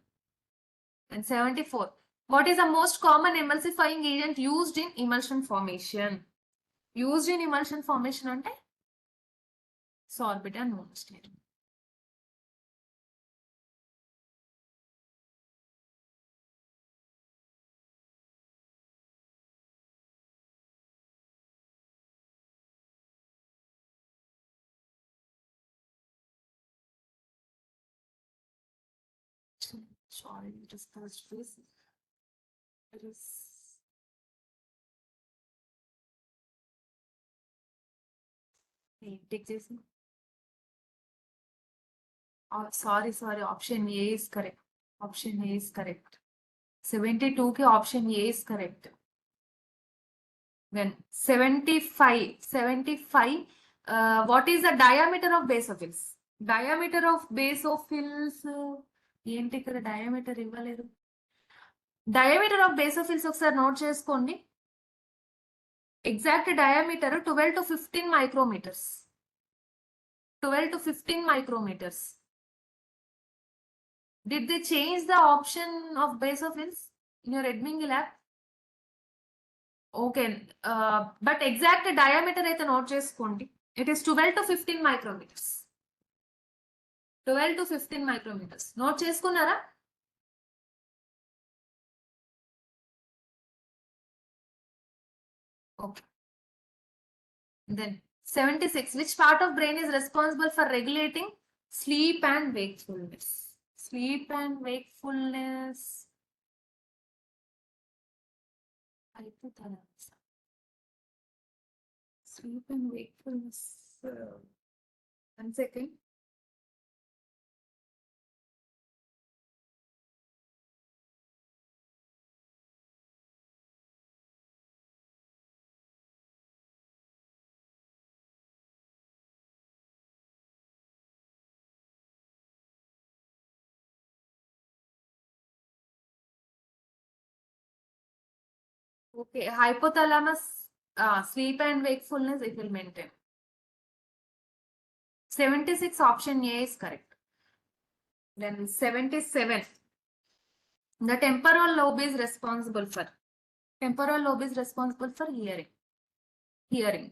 And 74, what is the most common emulsifying agent used in emulsion formation? Used in emulsion formation ante sorbate and monostyl. Sorry, just first phase. It is take this. Oh, sorry. Option A is correct. Option A is correct. 72 ke option A is correct. Then 75. What is the diameter of basophils? Diameter of basophils. ఏంటి ఇక్కడ diameter ఇవ్వలేదు. Diameter of basophils ఒకసారి note చేసుకోండి. Exact diameter 12 to 15 micrometres. 12 to 15 micrometres. Did they change the option of basophils in your Edming lab? Okay, but exact diameter అయితే note చేసుకోండి. It is 12 to 15 micrometres. 12 to 15 micrometres note చేసుకున్నారా? Okay. Then 76, which part of brain is responsible for regulating sleep and wakefulness? Sleep and wakefulness. Sleep and wakefulness. 1 second. Okay, hypothalamus, sleep and wakefulness, it will maintain. 76, option A is correct. Then 77, the temporal lobe is responsible for hearing.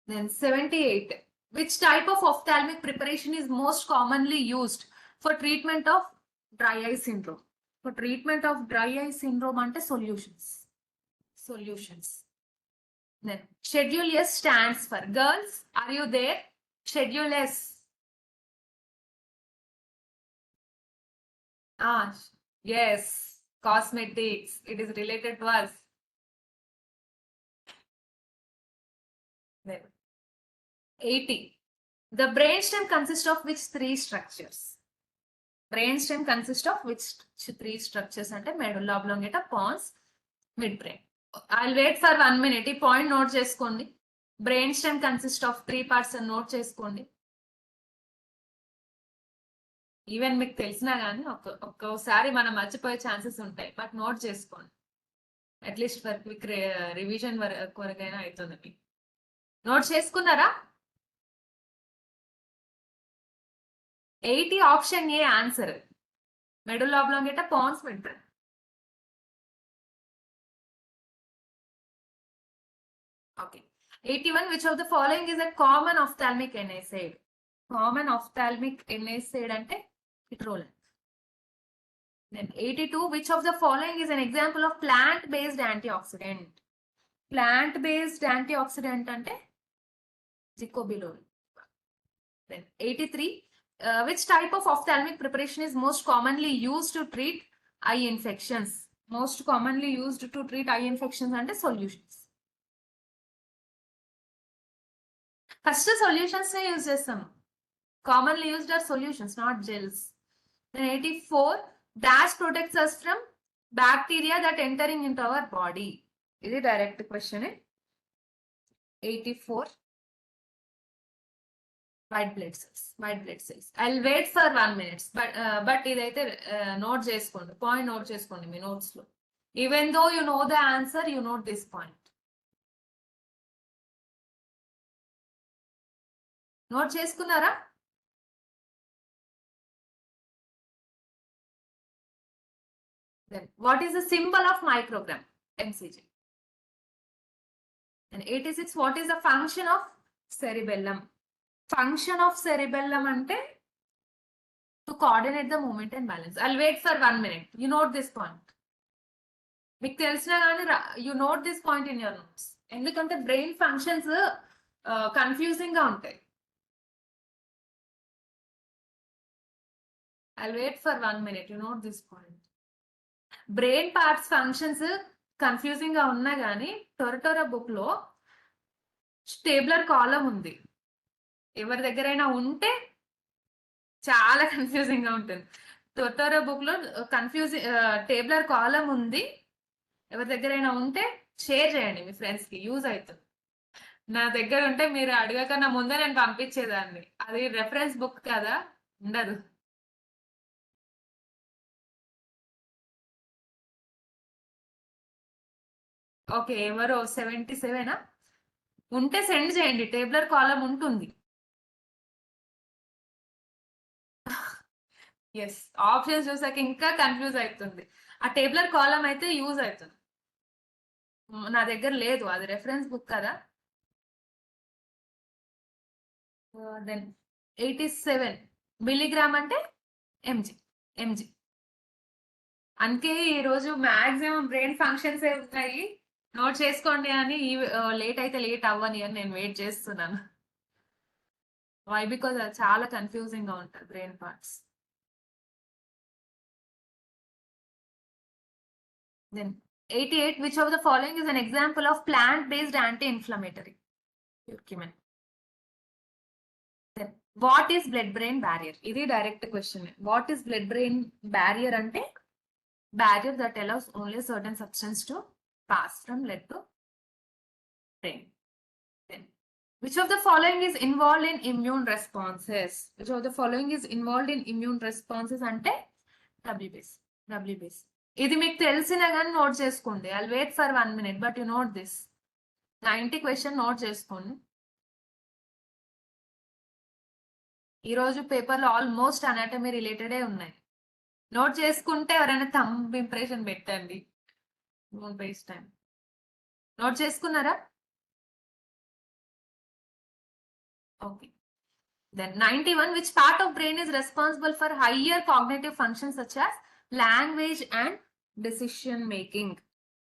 Then 78, which type of ophthalmic preparation is most commonly used for treatment of dry eye syndrome? For treatment of dry eye syndrome ante solutions. Then schedule S stands for, girls, are you there? Schedule S. Yes, cosmetics, it is related to us. Then 80, the brainstem consists of which three structures? Brainstem consists of which three structures ante medulla oblongata, pons, midbrain. I'll wait for 1 minute. ఈ point note చేసుకోండి. Brain stem consist of 3 parts అని note చేసుకోండి. Even మీకు తెలిసినా కానీ ఒక్కోసారి మనం మర్చిపోయే ఛాన్సెస్ ఉంటాయి, బట్ నోట్ చేసుకోండి. అట్లీస్ట్ ఫర్ క్విక్ రివిజన్ వరకైనా అవుతుంది. మీకు నోట్ చేసుకున్నారా? 80, option A answer. Medulla oblongata, pons, midbrain. Okay. 81, which of the following is a common ophthalmic NSAID? Common ophthalmic NSAID ante petroleum. Then 82, which of the following is an example of plant-based antioxidant? Plant-based antioxidant ante zicobilol. Then 83, which type of ophthalmic preparation is most commonly used to treat eye infections? Most commonly used to treat eye infections ante solutions. First solutions ne use chestam. Commonly used are solutions, not gels. Then 84, dash protects us from bacteria that entering into our body. Is it direct question? 84, white blood cells. White blood cells. I'll wait for 1 minute. But idaithe note cheskondi. Point note cheskondi me notes లో. Even though you know the answer, you note this point. Note చేసుకున్నారా? Then what is the symbol of microgram? MCG. And 86, what is the function of cerebellum? Function of cerebellum ante to coordinate the movement and balance. I'll wait for 1 minute. You note this point. మీకు తెలిసినా కానీ you note this point in your notes. ఎందుకంటే brain functions confusing గా ఉంటాయి. I'll wait for 1 minute. You note this point. Brain parts functions confusing గా ఉన్నా కానీ టొరటోరా book లో స్టేబులర్ కాలం ఉంది. ఎవరి దగ్గరైనా ఉంటే చాలా కన్ఫ్యూజింగ్ గా ఉంటుంది. టొరటోరా బుక్ లో టేబులర్ కాలం ఉంది. ఎవరి దగ్గరైనా ఉంటే షేర్ చేయండి మీ ఫ్రెండ్స్ కి, యూజ్ అవుతుంది. నా దగ్గర ఉంటే మీరు అడగకన్నా ముందే నేను పంపించేదాన్ని. అది రెఫరెన్స్ బుక్ కదా, ఉండదు. ఓకే, ఎవరో 77 ఉంటే సెండ్ చేయండి. టేబులర్ కాలం ఉంటుంది. ఎస్, ఆప్షన్స్ చూసాక ఇంకా కన్ఫ్యూజ్ అవుతుంది. ఆ టేబులర్ కాలం అయితే యూజ్ అవుతుంది. నా దగ్గర లేదు, అది రెఫరెన్స్ బుక్ కదా. దెన్ 87 మిల్లీగ్రామ్ అంటే ఎంజీ. ఎంజీ. అందుకే ఈరోజు మ్యాక్సిమం బ్రెయిన్ ఫంక్షన్స్ ఉన్నాయి, నోట్ చేసుకోండి అని. లేట్ అయితే లేట్ అవ్వని అని నేను వెయిట్ చేస్తున్నాను. వై? బికాజ్ అది చాలా కన్ఫ్యూజింగ్ గా ఉంటుంది brain parts. Then 88, which of the following is an example of plant-based anti-inflammatory curcumin? Then what is blood-brain barrier? This is direct question. What is blood-brain barrier? Ante barrier that allows only certain substance to pass from blood to brain. Then which of the following is involved in immune responses? Which of the following is involved in immune responses? Ante WBC. WBC. ఇది మీకు తెలిసినా కానీ note చేసుకోండి. I'll wait for 1 minute, but you note this. 90 question note చేసుకోండి. ఈరోజు పేపర్లో almost anatomy రిలేటెడే ఉన్నాయి. Note చేసుకుంటే ఎవరైనా థంబ్ ఇంప్రెషన్ పెట్టండి. Don't waste time. నోట్ చేసుకున్నారా? Okay. Then 91, which part of brain is responsible for higher cognitive functions such as language and decision making?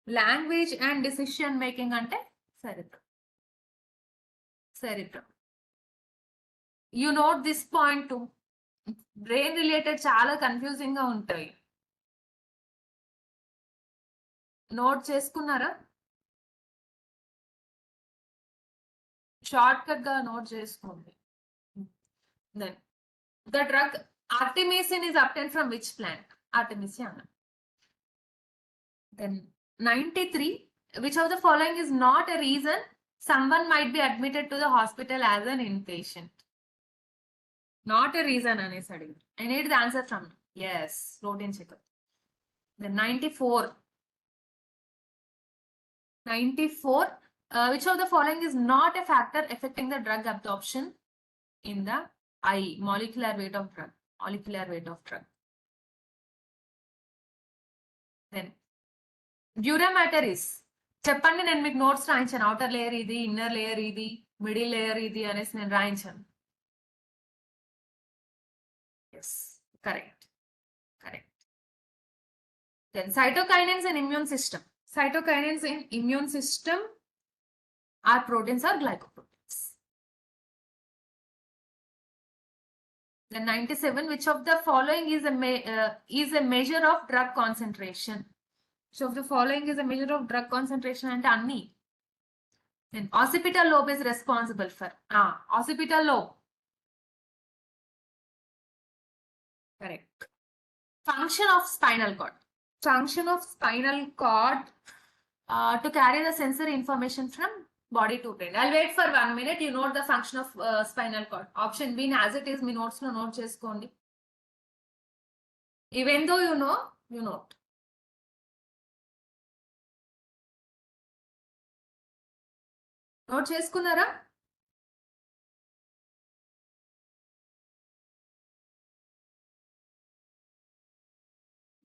Language and decision making ante cerebrum. Cerebrum. You note this point too. Brain related చాలా confusing గా ఉంటాయి. Note చేసుకున్నారా? Short cut గా note చేసుకోండి. Then the drug artemisinin is obtained from which plant? Artemisiana. Then 93, which of the following is not a reason someone might be admitted to the hospital as an inpatient? Not a reason, Anisadi. I need the answer from you. Yes, routine checkup. Then 94. 94, which of the following is not a factor affecting the drug absorption in the eye? Molecular weight of drug. Molecular weight of drug. Then dura mater is చెప్పండి, నేను మీకు notes రాయించాను. Outer layer ఇది, inner layer ఇది, middle layer ఇది అనేసి నేను రాయించాను. Yes, correct, correct. Then cytokinins in immune system. Cytokinins in immune system are proteins or glycoproteins. Then 97. Which of the following is a measure of drug concentration? Which of the following is a measure of drug concentration? And anni. Then occipital lobe is responsible for occipital lobe. Correct. Function of spinal cord. Function of spinal cord to carry the sensory information from body to brain. I'll wait for 1 minute. You note the function of spinal cord. Option B as it is, me notes లో note చేసుకోండి. Even though you know, you note. Note చేసుకున్నారా?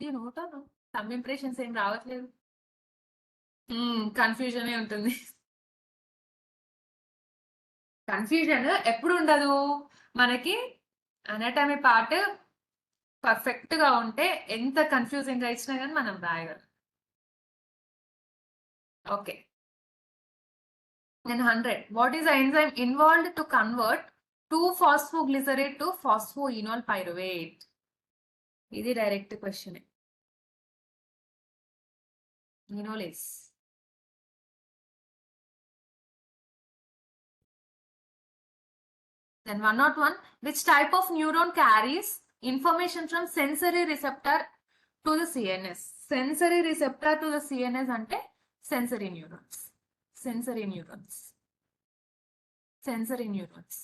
You note or no? Some impressions ఏం రావట్లేదు. Confusion ఉంటుంది. Confusion ఎప్పుడు ఉండదు, మనకి anatomy part perfect గా ఉంటే ఎంత కన్ఫ్యూజింగ్ గా ఇచ్చినా కానీ మనం రాయగలం. Okay. Then 100. What is the enzyme involved to convert 2-phosphoglycerate to phosphoenol pyruvate? ఇది direct question. Enolase. Then 101. Which type of neuron carries information from sensory receptor to the CNS? Sensory receptor to the CNS అంటే sensory neurons. Sensory neurons. Sensory neurons.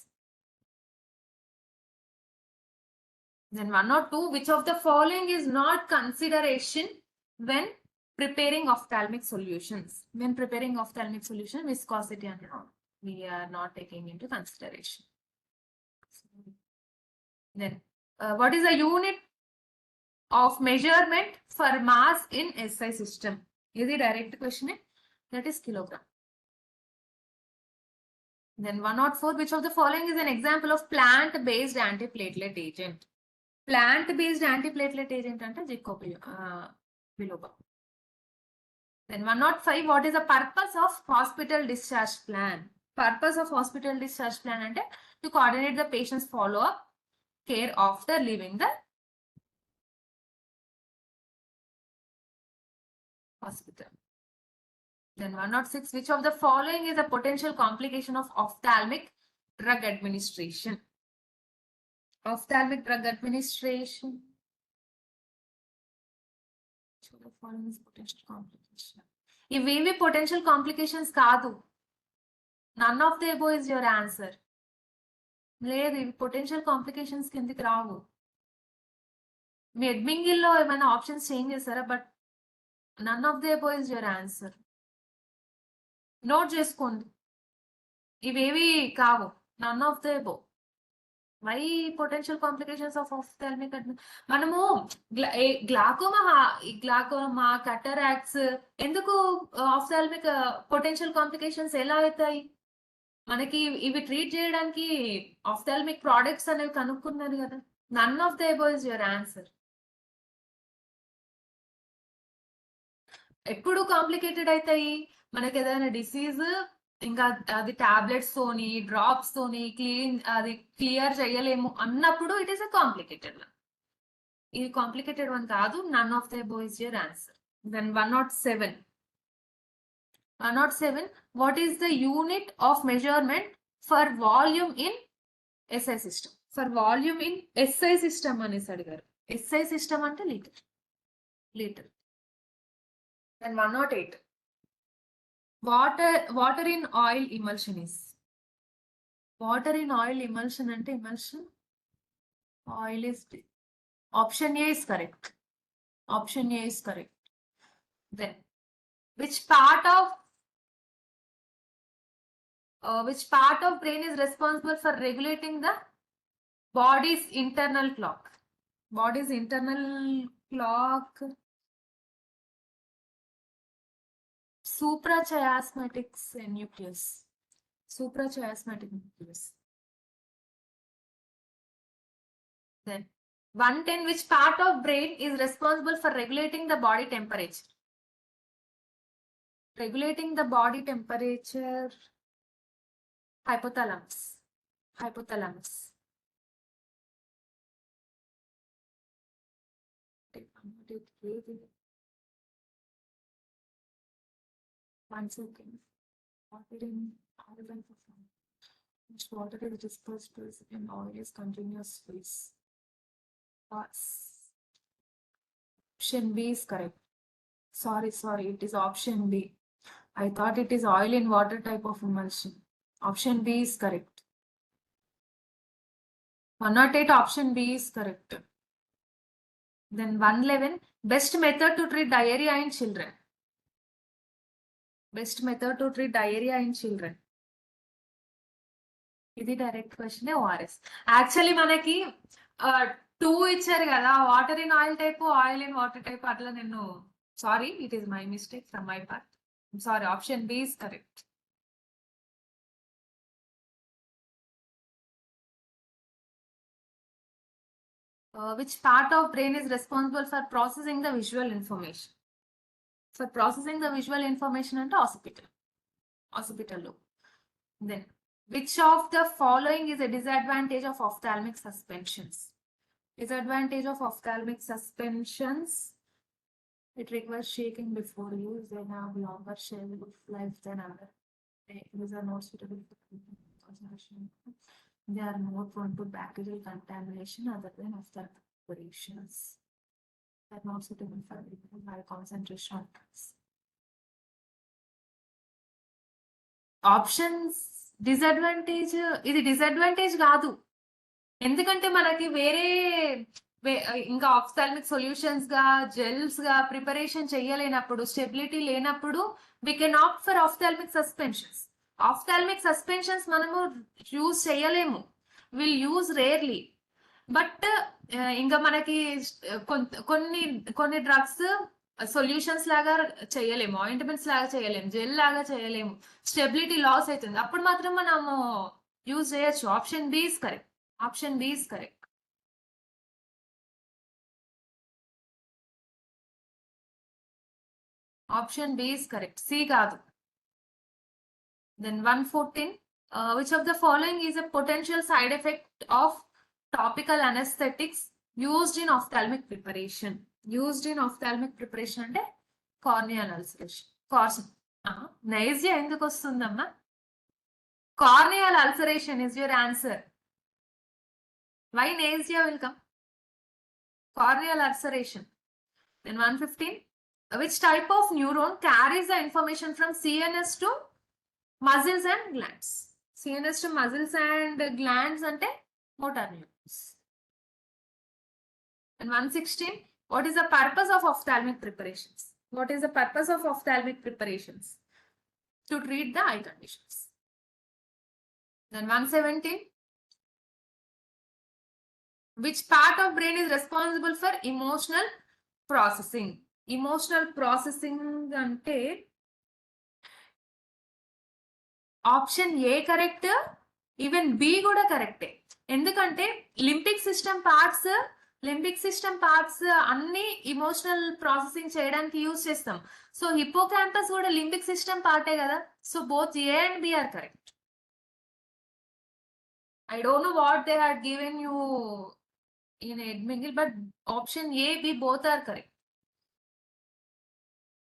Then 102. Which of the following is not consideration when preparing ophthalmic solutions? When preparing ophthalmic solution, viscosity and we are not taking into consideration. Then what is the unit of measurement for mass in SI system? Is it direct question? That is kilogram. Then 104. Which of the following is an example of plant-based antiplatelet agent? Plant-based antiplatelet agent ante biloba. Then 105. What is the purpose of hospital discharge plan? Purpose of hospital discharge plan ante to coordinate the patient's follow-up care after leaving the hospital. Then 106. Which of the following is a potential complication of ophthalmic drug administration? Ophthalmic drug administration. Which of the following is potential complication? ఇవేవి potential complications కాదు. None of the above is your answer. లేదు, ఇవి potential complications కిందకి రావు. మీ ఎడ్మింగిల్లో ఏమైనా options change చేస్తారా? But none of the above is your answer. Note చేసుకోండి, ఇవేవి కావు. None of the above. Why potential complications of ophthalmic మనము గ్లాకోమా కటరాక్ట్స్ ఎందుకు ఆప్థాల్మిక్ పొటెన్షియల్ కాంప్లికేషన్స్ ఎలా అవుతాయి? మనకి ఇవి ట్రీట్ చేయడానికి ఆప్థాల్మిక్ ప్రోడక్ట్స్ అనేవి కనుక్కున్నారు కదా. None of the above is your answer. ఎప్పుడు కాంప్లికేటెడ్ అవుతాయి? మనకి ఏదైనా డిసీజ్ ఇంకా అది టాబ్లెట్స్ తోని డ్రాప్స్ తోని అది క్లియర్ చేయలేము అన్నప్పుడు it is a complicated one. ఇది కాంప్లికేటెడ్ వన్ కాదు. None of the above is your answer. Then 107. 107. What is the unit of measurement for volume in SI system? For volume in SI system అనేసి అడిగారు. SI system అంటే litre. Litre. Then 108. Water in oil emulsion is. Water in oil emulsion ante emulsion oil is. Option A is correct. Option A is correct. Then which part of brain is responsible for regulating the body's internal clock? Body's internal clock. suprachiasmatic nucleus. Suprachiasmatic nucleus. Then 110, which part of brain is responsible for regulating the body temperature? Regulating the body temperature, hypothalamus. Hypothalamus. One second. Water in organ perform. Which water is dispersed in oil is continuous phase. Option B is correct. Sorry, it is option B. I thought it is oil in water type of emulsion. Option B is correct. 108, option B is correct. Then 111, best method to treat diarrhea in children. Best method to treat diarrhea in children. ఇది direct question ORS. Actually మనకి 2 ఇచ్చారు కదా, water in oil type, oil in water type. అట్లా నేను sorry, it is my mistake from my part. Sorry, option B is correct. Which part of brain is responsible for processing the visual information? For processing the visual information అంటే occipital lobe. Then which of the following is a disadvantage of ophthalmic suspensions? Disadvantage of ophthalmic suspensions: it requires shaking before use. They have longer shelf life than other. These are not suitable for concentration. They are more prone to bacterial contamination other than ophthalmic operations. They are not suitable for high concentration of drugs. Options disadvantage, ఇది disadvantage కాదు. ఎందుకంటే మనకి వేరే ఇంకా ophthalmic solutions గా, gels గా preparation చేయలేనప్పుడు, stability లేనప్పుడు we can opt for ophthalmic suspensions. Ophthalmic suspensions మనము యూజ్ చేయలేము, విల్ యూజ్ రేర్లీ. బట్ ఇంకా మనకి కొన్ని డ్రగ్స్ సొల్యూషన్స్ లాగా చేయలేము, ఆయింట్మెంట్స్ లాగా చేయలేము, జెల్ లాగా చేయలేము, స్టెబిలిటీ లాస్ అవుతుంది. అప్పుడు మాత్రం మనము యూజ్ చేయొచ్చు. Option B is correct. Option B is correct. Option B is correct, C కాదు. Then 114, which of the following is a potential side effect of topical anesthetics used in ophthalmic preparation? Used in ophthalmic preparation అంటే corneal ulceration. నైజియా ఎందుకు వస్తుందమ్మా? Corneal ulceration is your answer. Why nausea will come? Corneal ulceration. Then 115, which type of neuron carries the information from CNS to muscles and glands? CNS to muscles and glands ante motor neurons. And 116, what is the purpose of ophthalmic preparations? What is the purpose of ophthalmic preparations? To treat the eye conditions. Then 117, which part of brain is responsible for emotional processing? Emotional processing ante option A correct, even B కూడా కరెక్టే. ఎందుకంటే limbic system parts అన్ని emotional processing చేయడానికి use చేస్తాం. So hippocampus కూడా limbic system పార్టే కదా. So both A and B are correct. I don't know what they had given you in ఎడ్మింగిల్, but option A, B both are correct.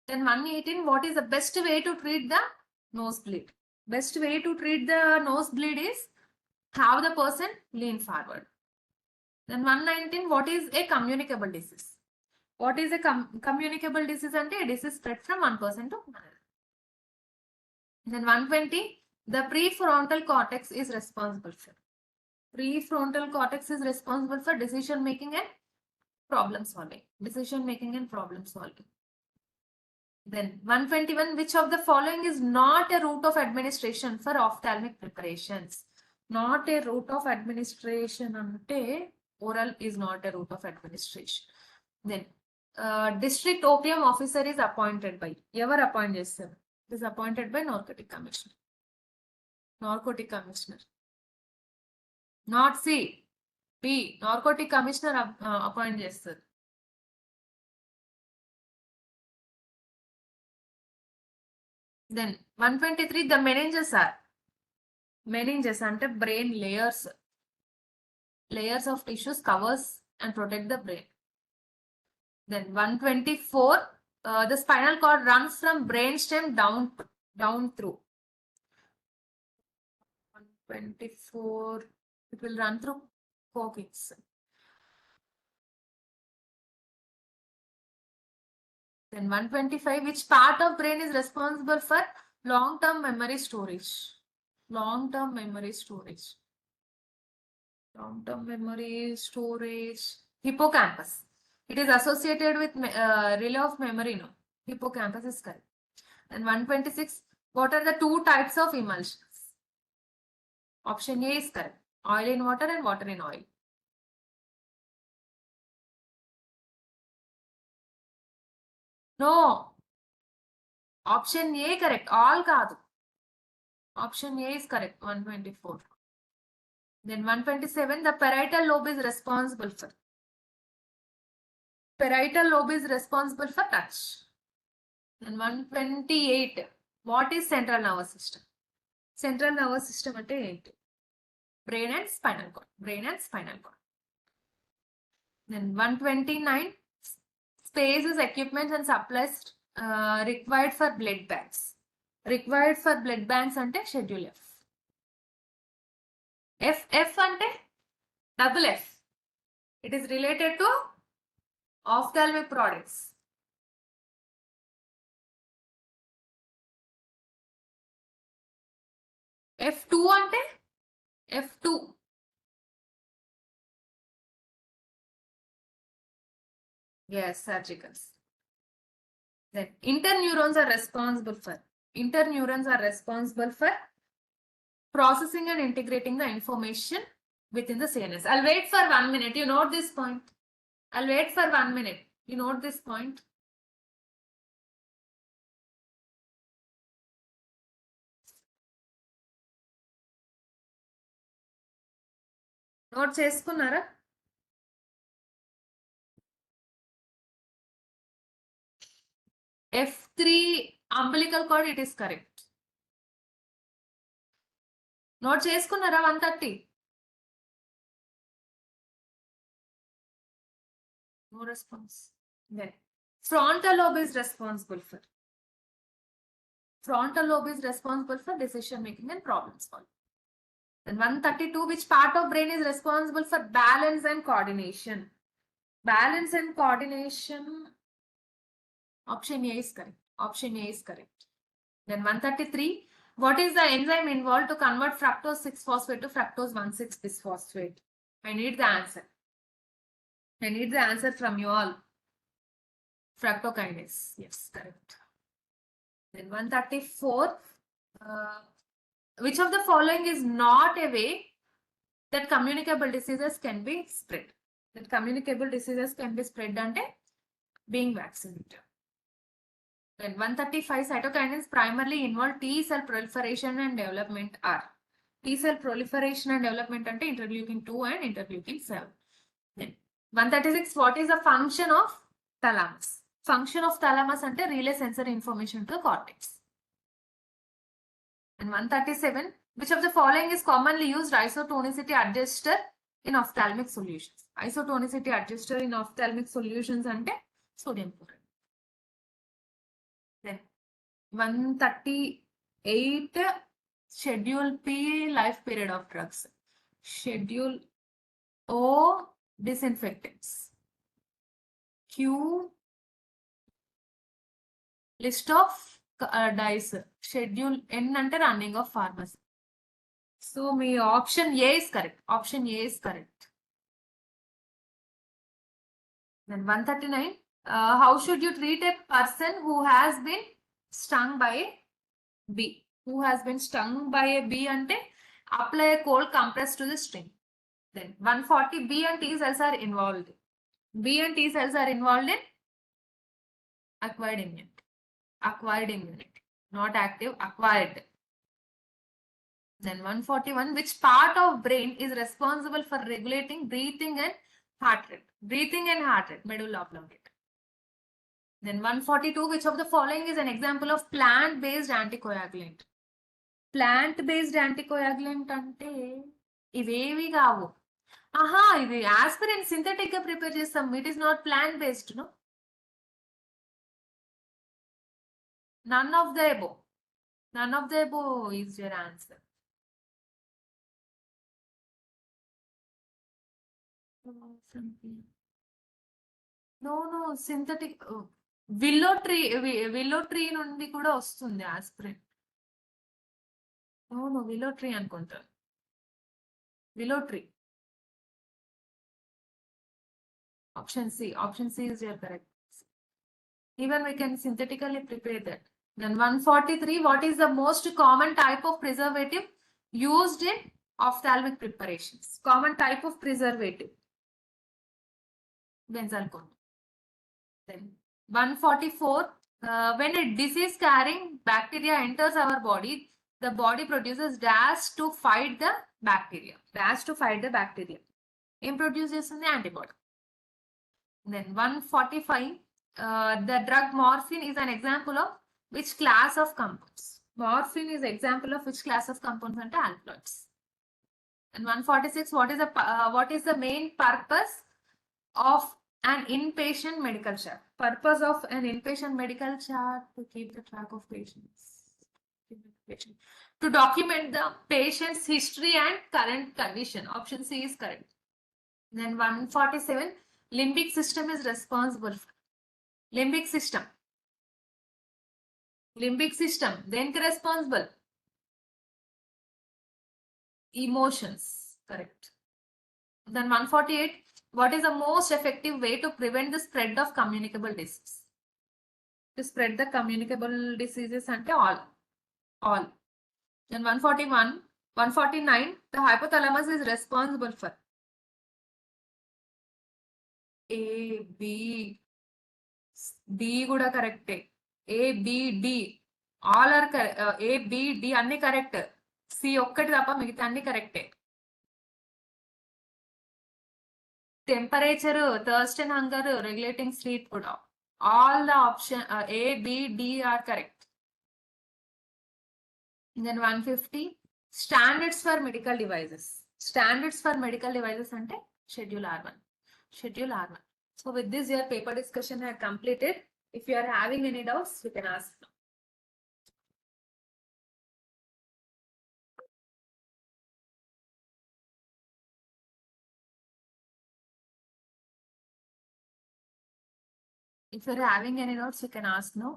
Then 118, what is the best way to treat the nosebleed? Best way to treat the nosebleed is have the person lean forward. Then 119, what is a communicable disease? What is a communicable disease? Ante a disease spread from one person to another. Then 120, the prefrontal cortex is responsible for. Prefrontal cortex is responsible for decision making and problem solving. Decision making and problem solving. Then 121, which of the following is not a route of administration for ophthalmic preparations? Not a route of administration ante oral is not a route of administration. Then district opium officer is appointed by, ever appoint చేస్తారు? It is appointed by Narcotic Commissioner. Narcotic Commissioner. Not C. B. Narcotic Commissioner appoint చేస్తారు. Then 123, the meninges are. Meninges అంటే brain layers. Layers of tissues covers and protect the brain. Then 124, the spinal cord runs from brainstem down through. 124, it will run through coccyx. Then 125, which part of brain is responsible for long-term memory storage? Long-term memory storage. Long-term memory storage. Hippocampus. It is associated with relay of memory. No, hippocampus is correct. And 126. What are the two types of emulsions? Option A is correct. Oil in water and water in oil. No. Option A correct. All kaadu. Option A is correct. 124. Then 127. The parietal lobe is responsible for. Parietal lobe is responsible for touch. Then 128. What is central nervous system? Central nervous system అంటే ఏంటి? Brain and spinal cord. Brain and spinal cord. Then 129. Spaces, equipment and supplies required for blood banks. Required for blood banks అంటే schedule F. F అంటే double F. It is related to ophthalmic products. F2 అంటే F2. Yes, surgicals. Then interneurons are responsible for processing and integrating the information within the CNS. I'll wait for 1 minute. You note this point. I'll wait for 1 minute. You note this point. Note చేసుకున్నారా? F3 umbilical cord, it is correct. Note చేసుకున్నారా? 130. No response. Then frontal lobe is responsible for. Frontal lobe is responsible for decision making and problem solving. Then 132, which part of brain is responsible for balance and coordination? Balance and coordination. Option A is correct. Option A is correct. Then 133, what is the enzyme involved to convert fructose 6-phosphate to fructose 1,6-bisphosphate? I need the answer. I need the answer from you all. Fructokinase. Yes, correct. Then 134, which of the following is not a way that communicable diseases can be spread? That communicable diseases can be spread ante being vaccinated. Then 135, cytokinins primarily involve T cell proliferation and development are. T cell proliferation and development ante interleukin 2 and interleukin 7. Then 136, what is the function of thalamus? Function of thalamus ante relay sensory information to the cortex. And 137, which of the following is commonly used isotonicity adjuster in ophthalmic solutions? Isotonicity adjuster in ophthalmic solutions ante sodium chloride. Then 138, schedule P, life period of drugs. Schedule O, disinfectants. Q, list of dyes. Schedule N ante running of pharmacy. So my option A is correct. Option A is correct. Then 139, how should you treat a person who has been stung by a bee? Who has been stung by a bee ante apply a cold compress to the sting. Then 140, B and T cells are involved. B and T cells are involved in acquired immunity. Acquired immunity. not active, acquired. Then 141, which part of brain is responsible for regulating breathing and heart rate? Breathing and heart rate, medulla oblongata. Then 142, which of the following is an example of plant-based anticoagulant? Plant-based anticoagulant అంటే ఇవేవి కావు. ఆహా, ఇది aspirin synthetic గా prepare చేస్తాం. It is not plant based, no. None of the above. None of the above is your answer. No, no, synthetic. Willow tree నుండి కూడా వస్తుంది ఆస్పిరిన్. నో విల్లో ట్రీ అనుకుంటా. Willow tree. Option C. Option C is your correct. Even we can synthetically prepare that. Then 143. What is the most common type of preservative used in ophthalmic preparations? Common type of preservative. Benzalkone. Then 144. When a disease carrying bacteria enters our body, the body produces dash to fight the bacteria. Dash to fight the bacteria. It produces the antibody. Then 145. The drug morphine is an example of which class of compounds? Morphine is example of which class of compounds and alkaloids. And 146. What is the main purpose of an inpatient medical chart? Purpose of an inpatient medical chart to keep the track of patients. To document the patient's history and current condition. Option C is correct. Then 147. Limbic system is responsible for. Limbic system. Limbic system. Then responsible. Emotions. Correct. Then 148. What is the most effective way to prevent the spread of communicable disease? To spread the communicable diseases and all. Then 141. 149. The hypothalamus is responsible for A, B, D kuda correct. A, B, D. All are correct. A, B, D అన్ని correct. C ఒక్కటి తప్ప మిగతా అన్ని correct. Temperature, thirst and hunger, regulating sleep kuda. All the option A, B, D are correct. Then 150. Standards for medical devices. Standards for medical devices ante Schedule R1. Schedule R1. So with this, your paper discussion had completed. If you are having any doubts, you can ask now. If you're having any doubts, you can ask now.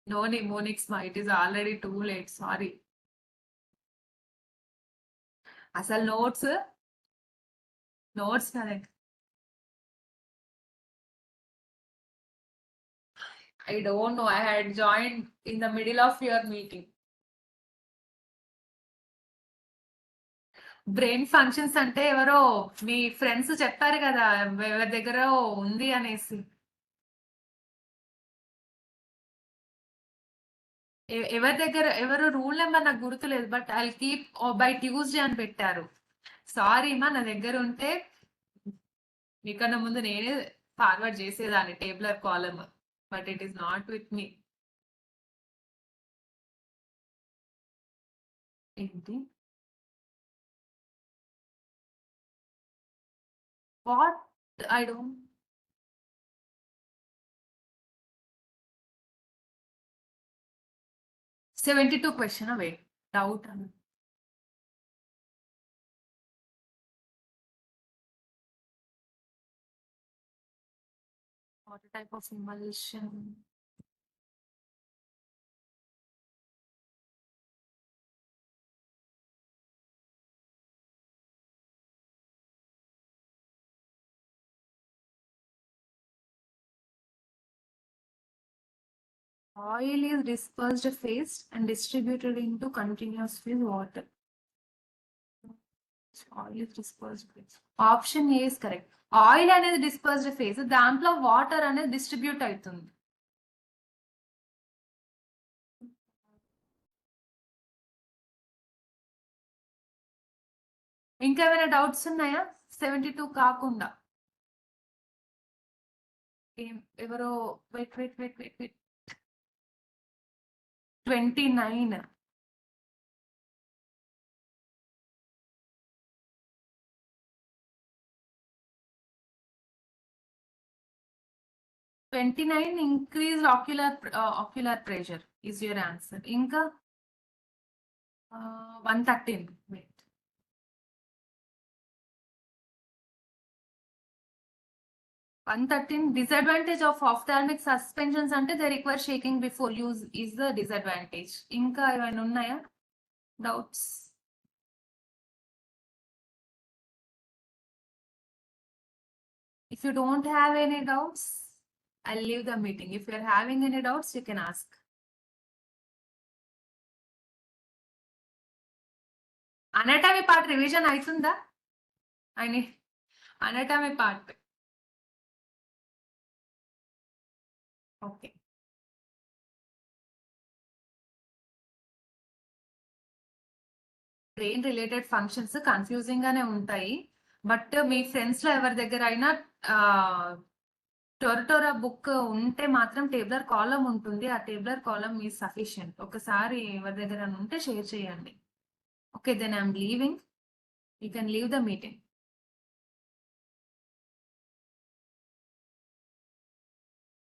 No, Monix, it is already too late. Sorry. అసలు notes correct. I don't know. I had joined in the middle of your meeting. Brain functions అంటే ఎవరో మీ friends చెప్పారు కదా ఎవరి దగ్గర ఉంది అనేసి. ఎవరు రూల్ నెంబర్ నాకు గుర్తులేదు, but I keep by Tuesday అని పెట్టారు. సారీ మా, నా దగ్గర ఉంటే మీకన్నా ముందు నేనే ఫార్వర్డ్ చేసేదాన్ని tabular column, but it is not with me. ఏంటి? వాట్? I don't. 72 క్వశ్చన్ అవే డౌట్ అని. What type of emulsion? Oil is dispersed phase and distributed into continuous phase water. Oil is dispersed phase. Option A is correct. Oil అనేది dispersed phase, దాంట్లో water అనేది distribute అవుతుంది. ఇంకా ఏమైనా doubts ఉన్నాయా 72 కాకుండా? ఎవరో wait wait wait wait wait 29. 29 increased ocular pressure is your answer. Inka 113. Wait. 113 disadvantage of ophthalmic suspensions ante they require shaking before use is the disadvantage. Inka evana unnaya doubts? If you don't have any doubts, I'll leave the meeting. If you're having any doubts, you can ask. Anatomy part revision aitunda? I need anatomy part. Okay. Brain related functions confusing గానే ఉంటాయి. But me friends లో ఎవరి దగ్గర అయినా టొరటోరా book ఉంటే మాత్రం tabular కాలం ఉంటుంది. ఆ టేబులర్ కాలం ఈ సఫిషియంట్. ఒకసారి ఎవరి దగ్గర ఉంటే షేర్ చేయండి. Okay, then I'm leaving. You can leave the meeting.